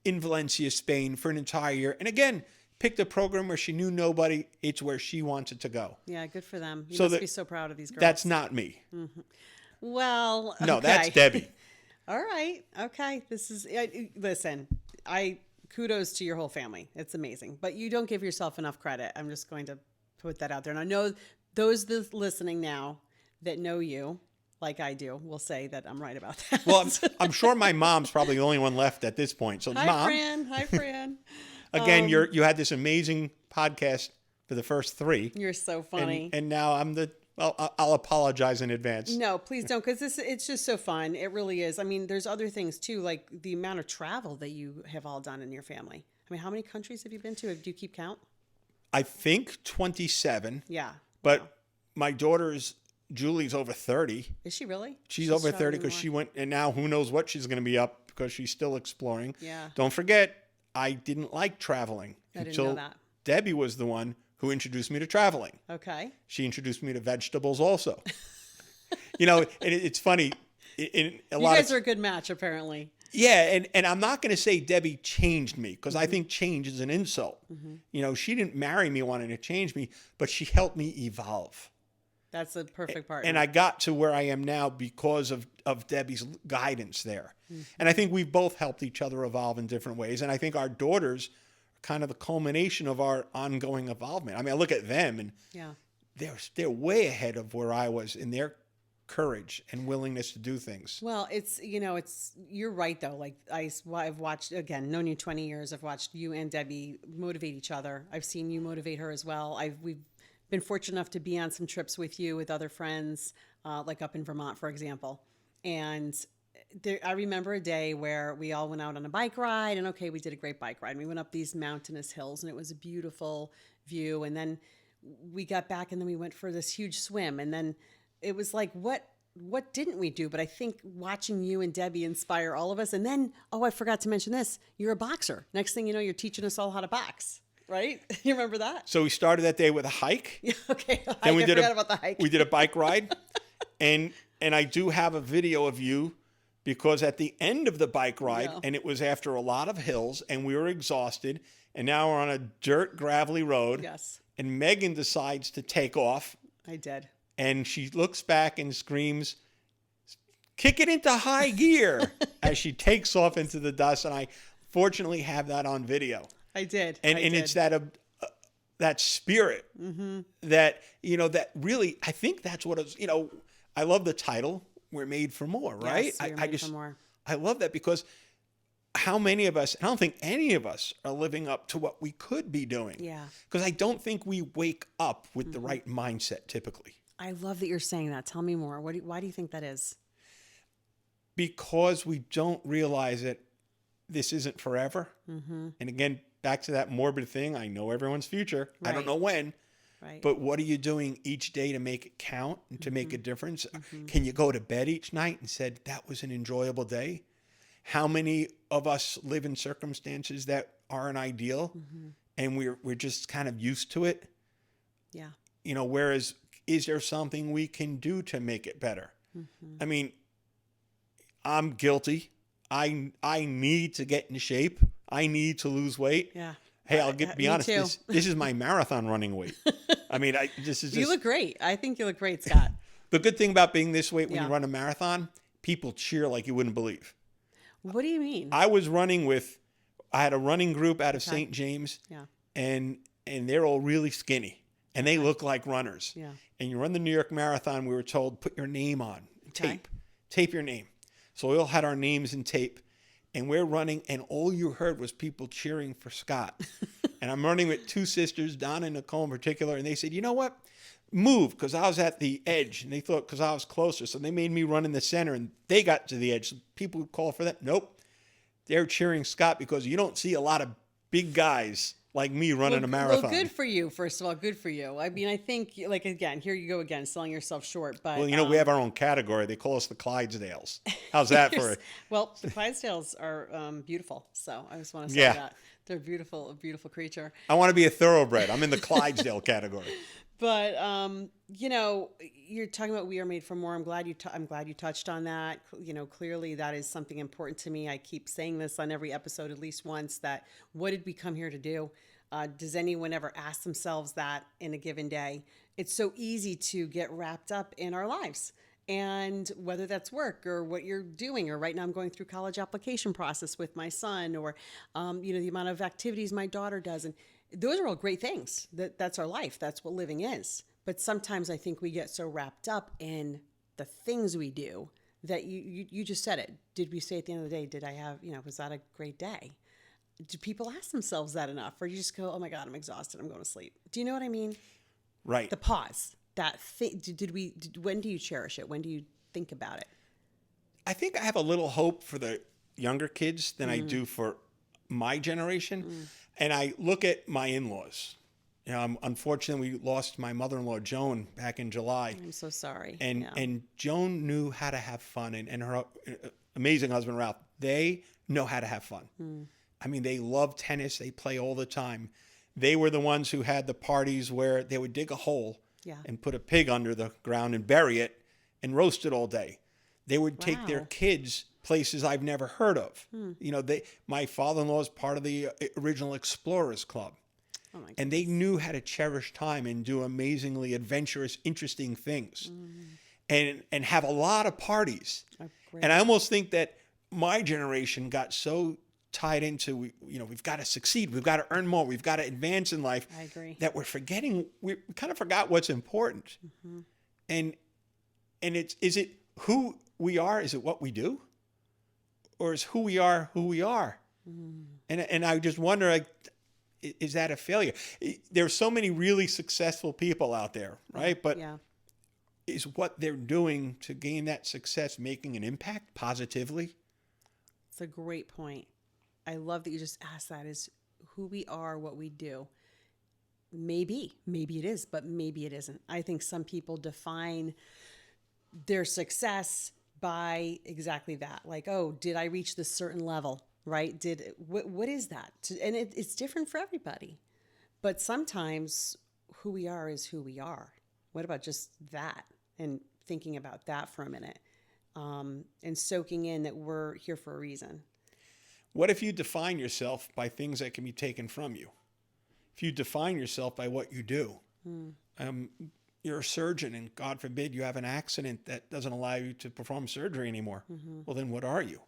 in Valencia, Spain for an entire year. And again, picked a program where she knew nobody. It's where she wanted to go. Yeah, good for them. You So must that- be so proud of these girls. That's not me. Well, No, okay. that's Debbie. All right. Okay. This is, listen, kudos to your whole family. It's amazing. But you don't give yourself enough credit. I'm just going to put that out there. And I know those listening now that know you, like I do, will say that I'm right about that. Well, I'm sure my mom's probably the only one left at this point. So, Hi, Mom, Fran. Hi, Fran. again, you had this amazing podcast for the first 3. You're so funny. And now I'll apologize in advance. No, please don't, because it's just so fun. It really is. I mean, there's other things too, like the amount of travel that you have all done in your family. I mean, how many countries have you been to? Do you keep count? I think 27. Yeah. But my daughter's, Julie's over 30. Is she really? She's over 30 traveling because more? she went, and now who knows what she's going to be up because she's still exploring. Yeah. Don't forget, I didn't like traveling I didn't until know that. Debbie was the one who introduced me to traveling. Okay. She introduced me to vegetables also. You know, it's funny. In a You lot guys of, are a good match, apparently. Yeah, and I'm not going to say Debbie changed me, because I think change is an insult. You know, she didn't marry me wanting to change me, but she helped me evolve. That's a perfect partner. And I got to where I am now because of Debbie's guidance there. And I think we've both helped each other evolve in different ways. And I think our daughters are kind of the culmination of our ongoing involvement. I mean, I look at them and they're way ahead of where I was in their courage and willingness to do things. Well, you're right though. Like I've watched, again, known you 20 years. I've watched you and Debbie motivate each other. I've seen you motivate her as well. We've been fortunate enough to be on some trips with you with other friends, like up in Vermont, for example. And I remember a day where we all went out on a bike ride, and we did a great bike ride. We went up these mountainous hills, and it was a beautiful view. And then we got back, and then we went for this huge swim. And then it was like, what didn't we do? But I think watching you and Debbie inspire all of us. And then, I forgot to mention this. You're a boxer. Next thing you know, you're teaching us all how to box. Right? You remember that? So we started that day with a hike. Yeah, okay. Then we forgot about the hike. We did a bike ride. and I do have a video of you, because at the end of the bike ride, and it was after a lot of hills, and we were exhausted, and now we're on a dirt, gravelly road. Yes. And Meghan decides to take off. I did. And she looks back and screams, "Kick it into high gear," as she takes off into the dust. And I fortunately have that on video. I did. And it's that spirit that, that really, I think that's what it's, I love the title, We're Made for More, right? Yes, we're made for more. I love that, because how many of us, I don't think any of us are living up to what we could be doing. Yeah. Because I don't think we wake up with the right mindset typically. I love that you're saying that. Tell me more. Why do you think that is? Because we don't realize that this isn't forever. And again, back to that morbid thing. I know everyone's future. Right. I don't know when. Right. But what are you doing each day to make it count and to make a difference? Can you go to bed each night and said, that was an enjoyable day? How many of us live in circumstances that aren't ideal and we're just kind of used to it? Yeah. Whereas, is there something we can do to make it better? I mean, I'm guilty. I need to get in shape. I need to lose weight. Yeah. Hey, I'll be honest. This is my marathon running weight. I mean, You look great. I think you look great, Scott. The good thing about being this weight when you run a marathon, people cheer like you wouldn't believe. What do you mean? I was running I had a running group out of St. James. Yeah. And they're all really skinny, and they look like runners. Yeah. And you run the New York Marathon, we were told, put your name on tape your name. So we all had our names in tape, and we're running, and all you heard was people cheering for Scott. And I'm running with two sisters, Donna and Nicole in particular, and they said, you know what? Move, because I was at the edge, and they thought because I was closer. So they made me run in the center, and they got to the edge. So people would call for that. Nope. They're cheering Scott because you don't see a lot of big guys like me running a marathon. Well, good for you, first of all. Good for you. I mean, I think, again, here you go again, selling yourself short. But Well, we have our own category. They call us the Clydesdales. How's that for it? Well, the Clydesdales are beautiful. So I just want to say that. They're beautiful, a beautiful creature. I want to be a thoroughbred. I'm in the Clydesdale category. But you're talking about we are made for more. I'm glad you touched on that. Clearly that is something important to me. I keep saying this on every episode at least once, that what did we come here to do? Does anyone ever ask themselves that in a given day? It's so easy to get wrapped up in our lives, and whether that's work or what you're doing, or right now I'm going through college application process with my son, or the amount of activities my daughter does, and those are all great things. That's our life. That's what living is. But sometimes I think we get so wrapped up in the things we do that you just said it. Did we say at the end of the day, did I have, was that a great day? Do people ask themselves that enough? Or you just go, oh my God, I'm exhausted, I'm going to sleep. Do you know what I mean? Right. The pause. That thing, when do you cherish it? When do you think about it? I think I have a little hope for the younger kids than I do for my generation. And I look at my in-laws. Unfortunately, we lost my mother-in-law, Joan, back in July. I'm so sorry. And Joan knew how to have fun, and her amazing husband, Ralph, they know how to have fun. I mean, they love tennis. They play all the time. They were the ones who had the parties where they would dig a hole and put a pig under the ground and bury it and roast it all day. They would take their kids places I've never heard of. You know, my father-in-law is part of the original Explorers Club. Oh my And they knew how to cherish time and do amazingly adventurous, interesting things, and have a lot of parties. Oh, great. And I almost think that my generation got so tied into, you know, we've got to succeed, we've got to earn more, we've got to advance in life. I agree. That we kind of forgot what's important. And is it who we are? Is it what we do, or is who we are who we are? And I just wonder, like, is that a failure? There's so many really successful people out there, right? But Yeah. is what they're doing to gain that success making an impact positively? It's a great point. I love that you just asked that. Is who we are, what we do. Maybe it is, but maybe it isn't. I think some people define their success by exactly that. Like, oh, did I reach this certain level? Right? What is that? And it's different for everybody. But sometimes who we are is who we are. What about just that? And thinking about that for a minute, and soaking in that we're here for a reason. What if you define yourself by things that can be taken from you? If you define yourself by what you do, you're a surgeon, and God forbid you have an accident that doesn't allow you to perform surgery anymore. Well, then what are you?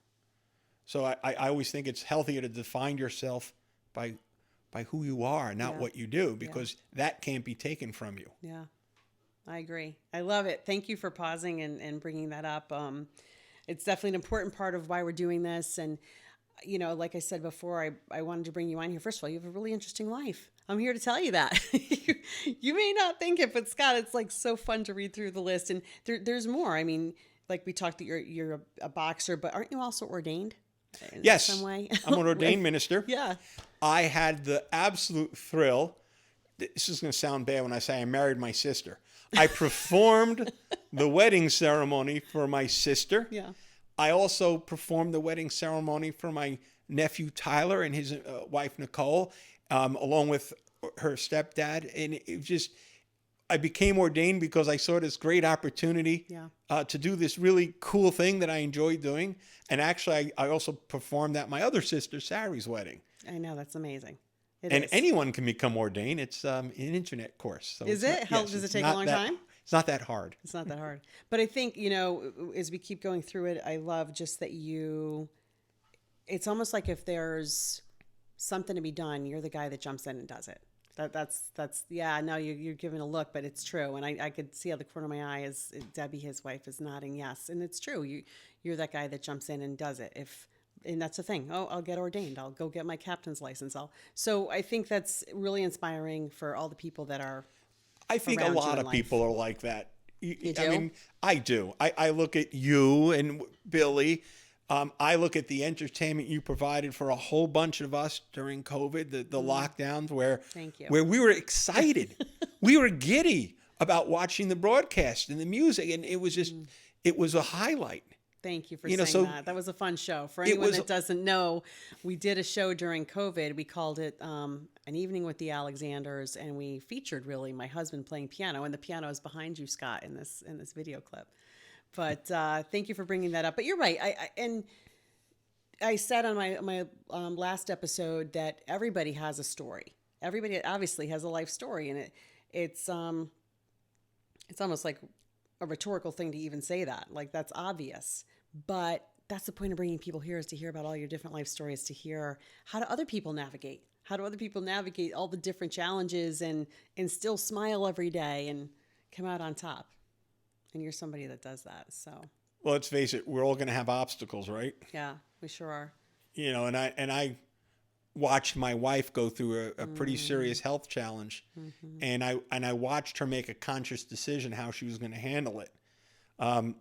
So I always think it's healthier to define yourself by who you are, not what you do, because that can't be taken from you. Yeah, I agree. I love it. Thank you for pausing and bringing that up. It's definitely an important part of why we're doing this. And, you know, like I said before, I wanted to bring you on here. First of all, you have a really interesting life. I'm here to tell you that. You may not think it, but Scott, it's like so fun to read through the list. And there's more. I mean, like we talked that you're a boxer, but aren't you also ordained? Yes, some way? I'm an ordained minister. Yeah. I had the absolute thrill. This is going to sound bad when I say I married my sister. I performed the wedding ceremony for my sister. Yeah. I also performed the wedding ceremony for my nephew Tyler and his wife Nicole, along with her stepdad. And it just, I became ordained because I saw this great opportunity to do this really cool thing that I enjoyed doing. And actually, I also performed at my other sister, Sari's wedding. I know, that's amazing. And anyone can become ordained. It's an internet course. So is it? Does it take a long time? It's not that hard. It's not that hard. But I think, you know, as we keep going through it, I love just that it's almost like if there's something to be done, you're the guy that jumps in and does it. That's yeah, no, you're giving a look, but it's true. And I could see out the corner of my eye as Debbie, his wife, is nodding yes. And it's true. You're that guy that jumps in and does it. And that's the thing. Oh, I'll get ordained. I'll go get my captain's license. So I think that's really inspiring for all the people that are. I think a lot of people are like that. You do? I mean, I do. I look at you and Billy. I look at the entertainment you provided for a whole bunch of us during COVID, the lockdowns where Thank you. where we were excited. We were giddy about watching the broadcast and the music. And it was just, it was a highlight. Thank you for saying that. That was a fun show. For anyone that doesn't know, we did a show during COVID. We called it An Evening with the Alexanders, and we featured really my husband playing piano, and the piano is behind you, Scott, in this video clip. But thank you for bringing that up. But you're right. I said on my last episode that everybody has a story. Everybody obviously has a life story, and it's almost like a rhetorical thing to even say that. Like, that's obvious. But that's the point of bringing people here, is to hear about all your different life stories, to hear how do other people navigate? How do other people navigate all the different challenges and still smile every day and come out on top? And you're somebody that does that. So, well, let's face it, we're all going to have obstacles, right? Yeah, we sure are. You know, and I watched my wife go through a pretty serious health challenge, and I watched her make a conscious decision how she was going to handle it, and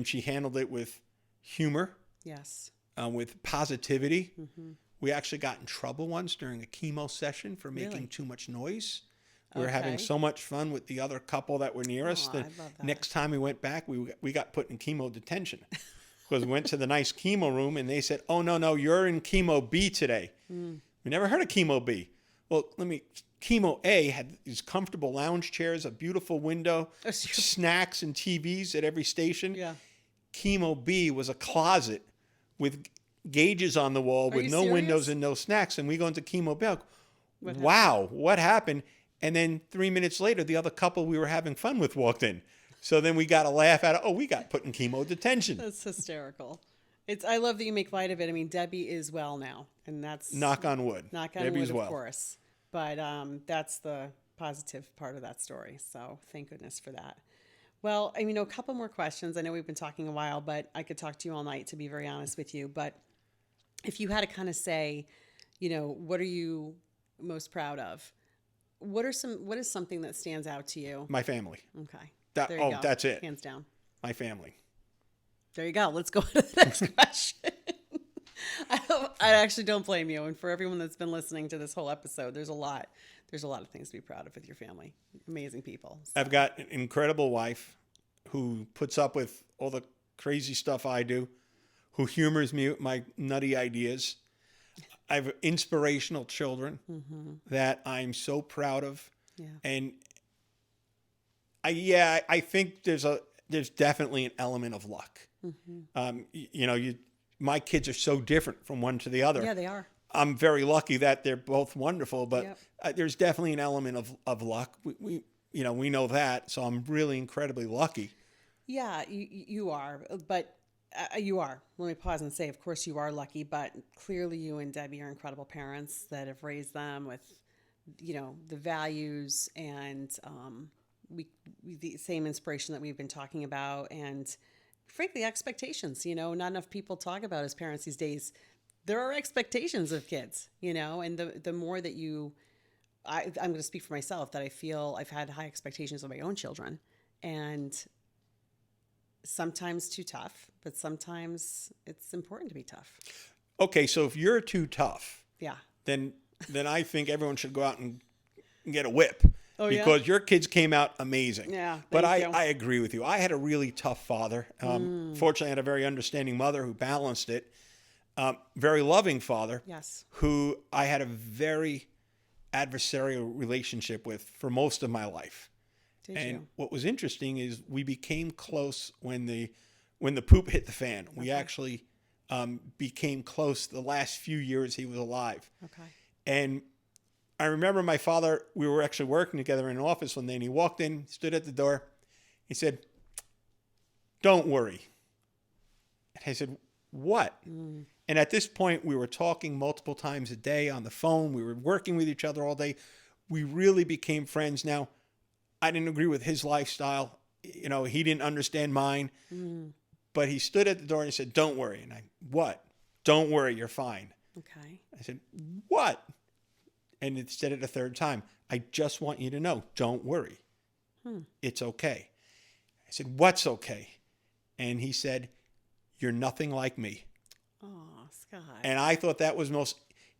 she handled it with humor, yes, with positivity. We actually got in trouble once during a chemo session for making too much noise. We were having so much fun with the other couple that were near us. The next time we went back, we got put in chemo detention. Because we went to the nice chemo room and they said, "Oh, no, you're in chemo B today." We never heard of chemo B. Well, chemo A had these comfortable lounge chairs, a beautiful window, snacks and TVs at every station. Yeah. Chemo B was a closet with gauges on the wall with you no windows serious? and no snacks. And we go into chemo bell. Wow, what happened? And then 3 minutes later, the other couple we were having fun with walked in. So then we got a laugh out of, oh, we got put in chemo detention. That's hysterical. I love that you make light of it. I mean, Debbie is well now, and that's Knock on wood. knock on Debbie's wood, well. of course. But that's the positive part of that story. So thank goodness for that. Well, I mean, a couple more questions. I know we've been talking a while, but I could talk to you all night, to be very honest with you. But if you had to kind of say, what are you most proud of? What is something that stands out to you? My family. Okay. There you go. That's it. Hands down. My family. There you go. Let's go to the next question. I actually don't blame you. And for everyone that's been listening to this whole episode, there's a lot of things to be proud of with your family. Amazing people. So. I've got an incredible wife who puts up with all the crazy stuff I do, who humors me with my nutty ideas. I have inspirational children that I'm so proud of. Yeah. And I think there's definitely an element of luck. My kids are so different from one to the other. Yeah, they are. I'm very lucky that they're both wonderful, but Yep. There's definitely an element of luck. We know that, so I'm really incredibly lucky. Yeah, you are. But you are. Let me pause and say, of course, you are lucky, but clearly you and Debbie are incredible parents that have raised them with, the values and the same inspiration that we've been talking about, and frankly, expectations. Not enough people talk about as parents these days. There are expectations of kids, and the more that I'm going to speak for myself, that I feel I've had high expectations of my own children, and sometimes too tough, but sometimes it's important to be tough. Okay, so if you're too tough, Yeah. then I think everyone should go out and get a whip. Oh, yeah? Because your kids came out amazing. Yeah, But thank you. I agree with you. I had a really tough father. Fortunately, I had a very understanding mother who balanced it. Very loving father. Yes. Who I had a very adversarial relationship with for most of my life. Did And you? what was interesting is we became close when the poop hit the fan. We actually became close the last few years he was alive. Okay. And I remember my father, we were actually working together in an office one day, and he walked in, stood at the door. He said, "Don't worry." And I said, "What?" And at this point, we were talking multiple times a day on the phone. We were working with each other all day. We really became friends. Now, I didn't agree with his lifestyle. He didn't understand mine. But he stood at the door and he said, "Don't worry." And "What?" "Don't worry, you're fine." Okay. I said, "What?" And it said it a third time. "I just want you to know, don't worry. It's okay." I said, "What's okay?" And he said, "You're nothing like me." Oh, Scott. And I thought that was the most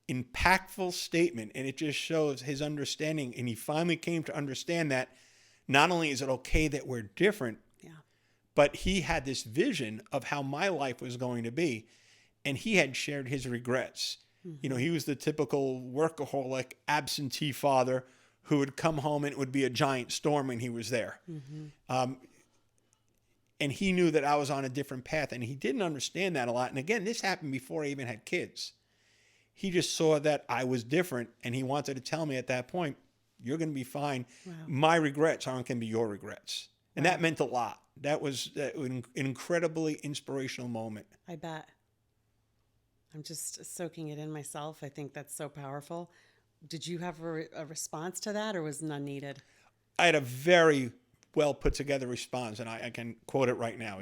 impactful statement. And it just shows his understanding. And he finally came to understand that not only is it okay that we're different, Yeah. but he had this vision of how my life was going to be. And he had shared his regrets. He was the typical workaholic, absentee father who would come home and it would be a giant storm when he was there. And he knew that I was on a different path, and he didn't understand that a lot. And again, this happened before I even had kids. He just saw that I was different, and he wanted to tell me at that point, "You're going to be fine. Wow. My regrets aren't going to be your regrets." And that meant a lot. That was an incredibly inspirational moment. I bet. I'm just soaking it in myself. I think that's so powerful. Did you have a response to that, or was none needed? I had a very well put together response, and I can quote it right now.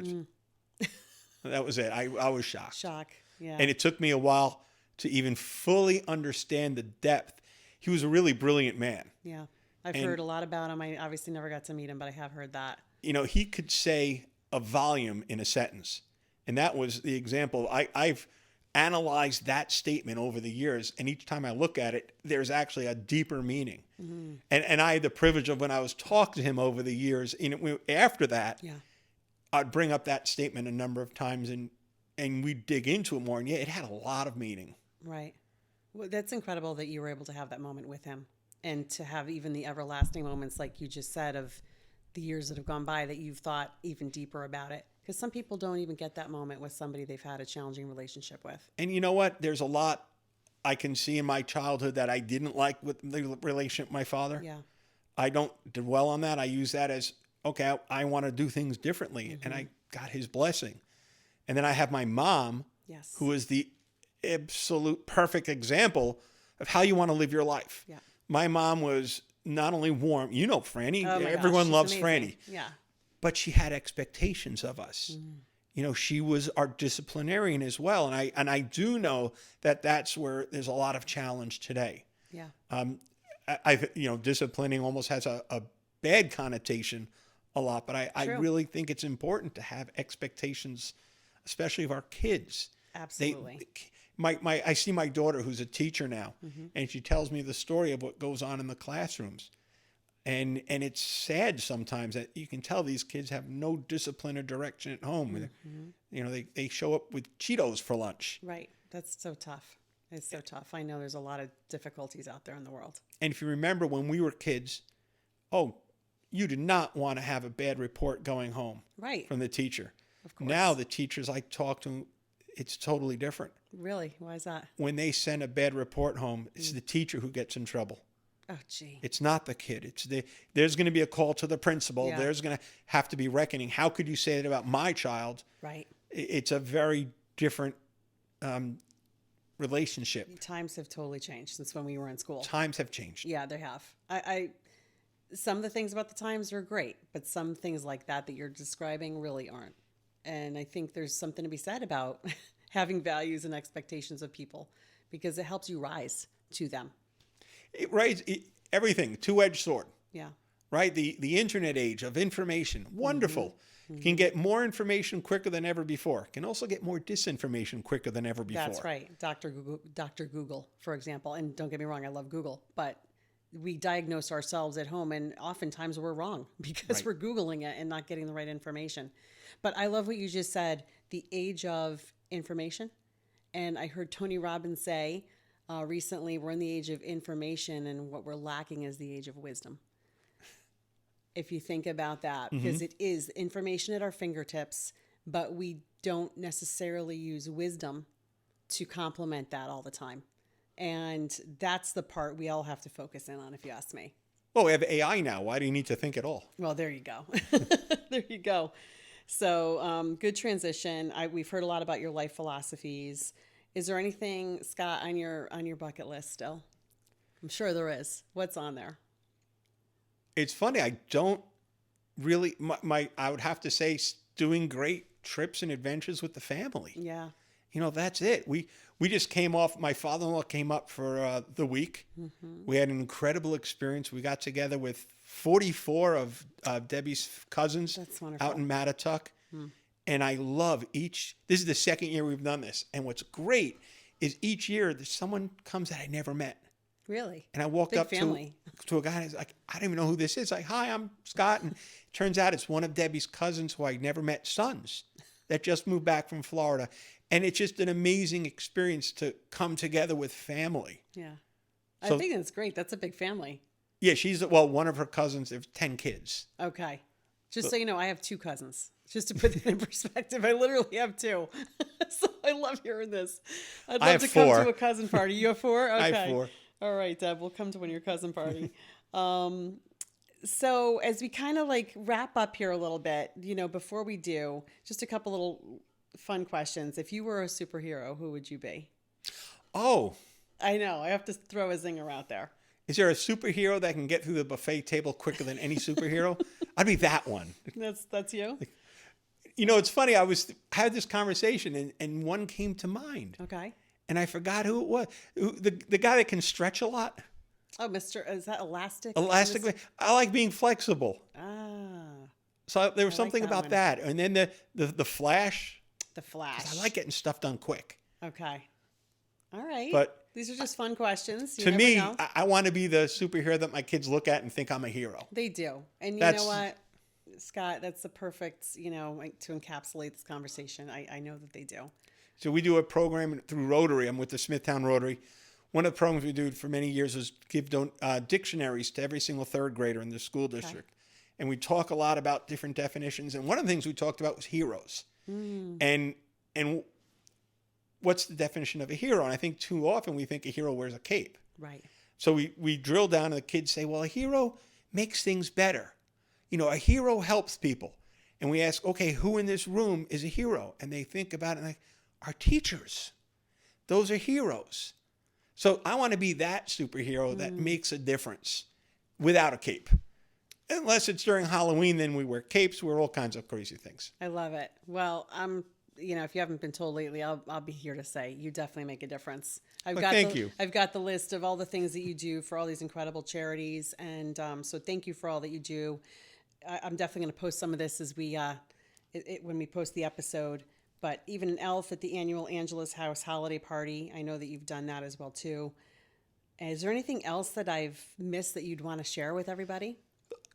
That was it. I was shocked. Shock. Yeah. And it took me a while to even fully understand the depth. He was a really brilliant man. Yeah. I've heard a lot about him. I obviously never got to meet him, but I have heard that. He could say a volume in a sentence. And that was the example. I've analyzed that statement over the years, and each time I look at it, there's actually a deeper meaning. And I had the privilege of, when I was talking to him over the years, after that, Yeah. I'd bring up that statement a number of times, and we'd dig into it more. And yeah, it had a lot of meaning. Right. Well, that's incredible that you were able to have that moment with him, and to have even the everlasting moments, like you just said, of the years that have gone by, that you've thought even deeper about it Because some people don't even get that moment with somebody they've had a challenging relationship with. And you know what? There's a lot I can see in my childhood that I didn't like with the relationship with my father. Yeah. I don't dwell on that. I use that as, okay, I want to do things differently. And I got his blessing. And then I have my mom, Yes. who is the absolute perfect example of how you want to live your life. Yeah. My mom was not only warm, you know, Franny, Oh my gosh, everyone she's loves amazing. Franny, Yeah. but she had expectations of us. You know, she was our disciplinarian as well. And I do know that that's where there's a lot of challenge today. Yeah. You know, disciplining almost has a bad connotation a lot, but I True. really think it's important to have expectations, especially of our kids. Absolutely. I see my daughter, who's a teacher now, and she tells me the story of what goes on in the classrooms. And it's sad sometimes that you can tell these kids have no discipline or direction at home. You know, they show up with Cheetos for lunch. Right. That's so tough. It's so tough. I know there's a lot of difficulties out there in the world. And if you remember when we were kids, you did not want to have a bad report going home Right. from the teacher. Of course. Now the teachers I talk to, it's totally different. Really? Why is that? When they send a bad report home, it's the teacher who gets in trouble. Oh, gee. It's not the kid. There's going to be a call to the principal. Yeah. There's going to have to be reckoning. How could you say that about my child? Right. It's a very different relationship. Times have totally changed since when we were in school. Times have changed. Yeah, they have. I some of the things about the times are great, but some things like that you're describing really aren't. And I think there's something to be said about having values and expectations of people because it helps you rise to them. Everything, two-edged sword, Yeah. right? The internet age of information, wonderful. Can get more information quicker than ever before. Can also get more disinformation quicker than ever before. That's right. Dr. Google, for example. And don't get me wrong, I love Google, but we diagnose ourselves at home and oftentimes we're wrong because we're Googling it and not getting the right information. But I love what you just said, the age of information. And I heard Tony Robbins say recently, we're in the age of information and what we're lacking is the age of wisdom. If you think about that, because it is information at our fingertips, but we don't necessarily use wisdom to complement that all the time. And that's the part we all have to focus in on, if you ask me. Well, we have AI now. Why do you need to think at all? Well, there you go. There you go. So good transition. We've heard a lot about your life philosophies. Is there anything, Scott, on your bucket list still? I'm sure there is. What's on there? It's funny. I don't really. I would have to say, doing great trips and adventures with the family. Yeah. You know, that's it. We just came off. My father-in-law came up for the week. We had an incredible experience. We got together with 44 of Debbie's cousins That's wonderful. out in Mattatuck. And I love each. This is the second year we've done this. And what's great is each year there's someone comes that I never met. Really? And I walked Big up family. to a guy and he's like, I don't even know who this is. Like, hi, I'm Scott. And it turns out it's one of Debbie's cousins who I never met, sons that just moved back from Florida. And it's just an amazing experience to come together with family. Yeah. So- I think that's great. That's a big family. Yeah, one of her cousins, there's 10 kids. Okay. Just so you know, I have 2 cousins. Just to put that in perspective, I literally have 2. So I love hearing this. I'd I love have to come 4. to a cousin party. You have 4? Okay. I have 4. All right, Deb, we'll come to one of your cousin party. So as we kind of like wrap up here a little bit, before we do, just a couple little fun questions. If you were a superhero, who would you be? Oh, I know. I have to throw a zinger out there. is there a superhero that can get through the buffet table quicker than any superhero? I'd be that one. That's you? It's funny. I had this conversation and one came to mind. Okay. And I forgot who it was. The guy that can stretch a lot. Oh, is that Elastic? Elastic. I like being flexible. Ah, So there was I like something that about one. that. And then the Flash. the Flash. I like getting stuff done quick. Okay. All right. But these are just fun questions. You to never me, know. I want to be the superhero that my kids look at and think I'm a hero. They do. And you That's- know what, Scott, that's the perfect, to encapsulate this conversation. I know that they do. So we do a program through Rotary. I'm with the Smithtown Rotary. One of the programs we do for many years was give dictionaries to every single third grader in the school district. and we talk a lot about different definitions. And one of the things we talked about was heroes. And what's the definition of a hero? And I think too often we think a hero wears a cape. Right. So we drill down and the kids say, well, a hero makes things better. You know, a hero helps people. And we ask, okay, who in this room is a hero? And they think about it and our teachers. Those are heroes. So I want to be that superhero that makes a difference without a cape. Unless it's during Halloween, then we wear capes, we wear all kinds of crazy things. I love it. Well, if you haven't been told lately, I'll be here to say you definitely make a difference. Thank you. I've got the list of all the things that you do for all these incredible charities, and so thank you for all that you do. I'm definitely going to post some of this as we when we post the episode. But even an elf at the annual Angela's House holiday party, I know that you've done that as well too. Is there anything else that I've missed that you'd want to share with everybody?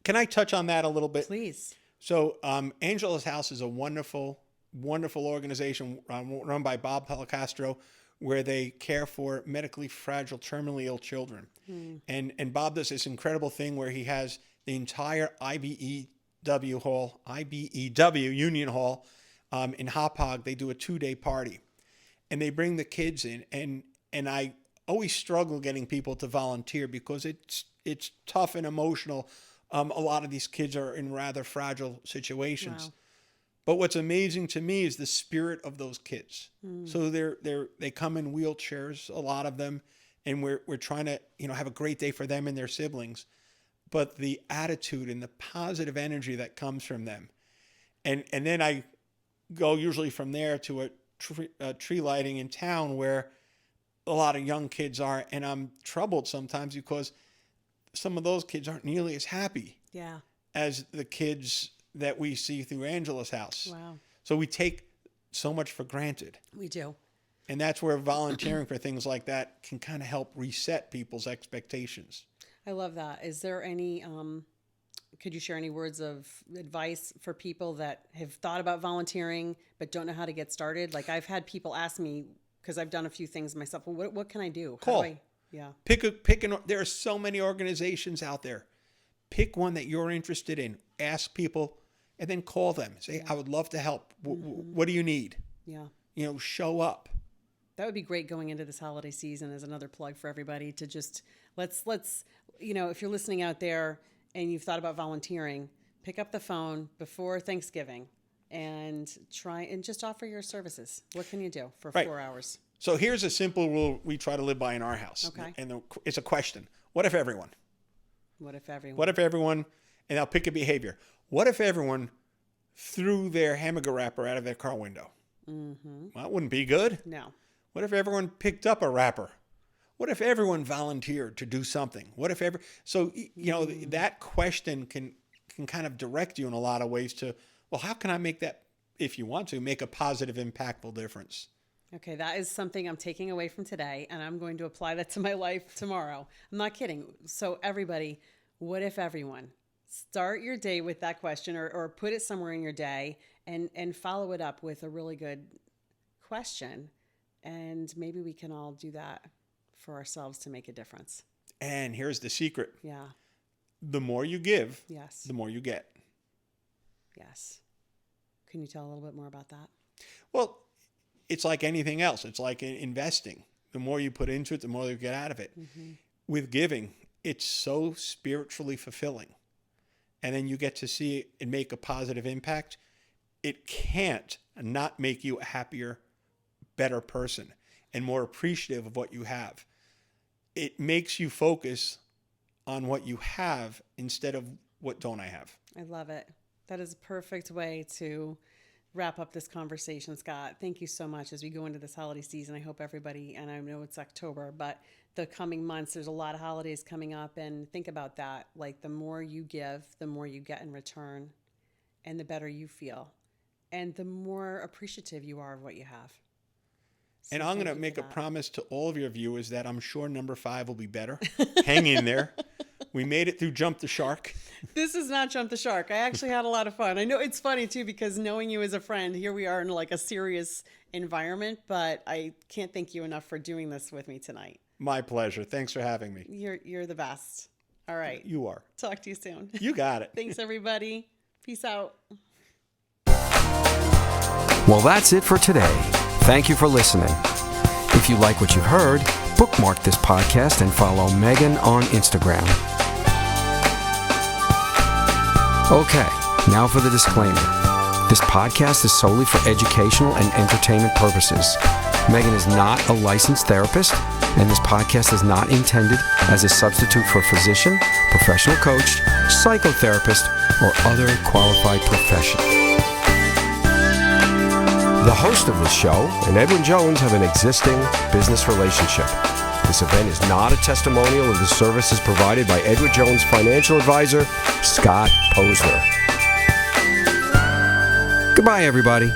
Can I touch on that a little bit? Please. So Angela's House is a wonderful, wonderful organization run by Bob Policastro, where they care for medically fragile, terminally ill children. And Bob does this incredible thing where he has the entire IBEW Union Hall in Hauppauge. They do a 2-day party, and they bring the kids in. And I always struggle getting people to volunteer because it's tough and emotional. A lot of these kids are in rather fragile situations. Wow. But what's amazing to me is the spirit of those kids. So they come in wheelchairs, a lot of them, and we're trying to have a great day for them and their siblings. But the attitude and the positive energy that comes from them, and then I go usually from there to a tree lighting in town where a lot of young kids are, and I'm troubled sometimes because some of those kids aren't nearly as happy as the kids that we see through Angela's House. Wow. So we take so much for granted. We do. And that's where volunteering for things like that can kind of help reset people's expectations. I love that. Is there any, could you share any words of advice for people that have thought about volunteering but don't know how to get started? Like I've had people ask me, because I've done a few things myself, well, what can I do? Call. Yeah. There are so many organizations out there. Pick one that you're interested in. Ask people and then call them. Say, I would love to help. What do you need? Yeah. Show up. That would be great going into this holiday season as another plug for everybody to just let's if you're listening out there and you've thought about volunteering, pick up the phone before Thanksgiving and try and just offer your services. What can you do for 4 hours? So here's a simple rule we try to live by in our house. Okay. And it's a question. What if everyone? What if everyone? What if everyone, and I'll pick a behavior. What if everyone threw their hamburger wrapper out of their car window? Well, that wouldn't be good. No. What if everyone picked up a wrapper? What if everyone volunteered to do something? What if that question can kind of direct you in a lot of ways to, well, how can I make that, if you want to, make a positive, impactful difference? Okay, that is something I'm taking away from today, and I'm going to apply that to my life tomorrow. I'm not kidding. So everybody, what if everyone? Start your day with that question or put it somewhere in your day and follow it up with a really good question. And maybe we can all do that for ourselves to make a difference. And here's the secret. Yeah. The more you give, Yes. the more you get. Yes. Can you tell a little bit more about that? Well, it's like anything else. It's like investing. The more you put into it, the more you get out of it. With giving, it's so spiritually fulfilling. And then you get to see it make a positive impact. It can't not make you a happier, better person and more appreciative of what you have. It makes you focus on what you have instead of what don't I have. I love it. That is a perfect way to wrap up this conversation, Scott. Thank you so much. As we go into this holiday season, I hope everybody, and I know it's October, but the coming months, there's a lot of holidays coming up, and think about that. Like the more you give, the more you get in return, and the better you feel, and the more appreciative you are of what you have. So and I'm going to make a promise to all of your viewers that I'm sure number 5 will be better. Hang in there. We made it through Jump the Shark. This is not Jump the Shark. I actually had a lot of fun. I know it's funny too, because knowing you as a friend, here we are in like a serious environment, but I can't thank you enough for doing this with me tonight. My pleasure. Thanks for having me. You're the best. All right. You are. Talk to you soon. You got it. Thanks, everybody. Peace out. Well, that's it for today. Thank you for listening. If you like what you heard, bookmark this podcast and follow Meghan on Instagram. Okay, now for the disclaimer. This podcast is solely for educational and entertainment purposes. Meghan is not a licensed therapist, and this podcast is not intended as a substitute for a physician, professional coach, psychotherapist, or other qualified professional. The host of this show and Edwin Jones have an existing business relationship. This event is not a testimonial of the services provided by Edward Jones financial advisor, Scott Posner. Goodbye, everybody.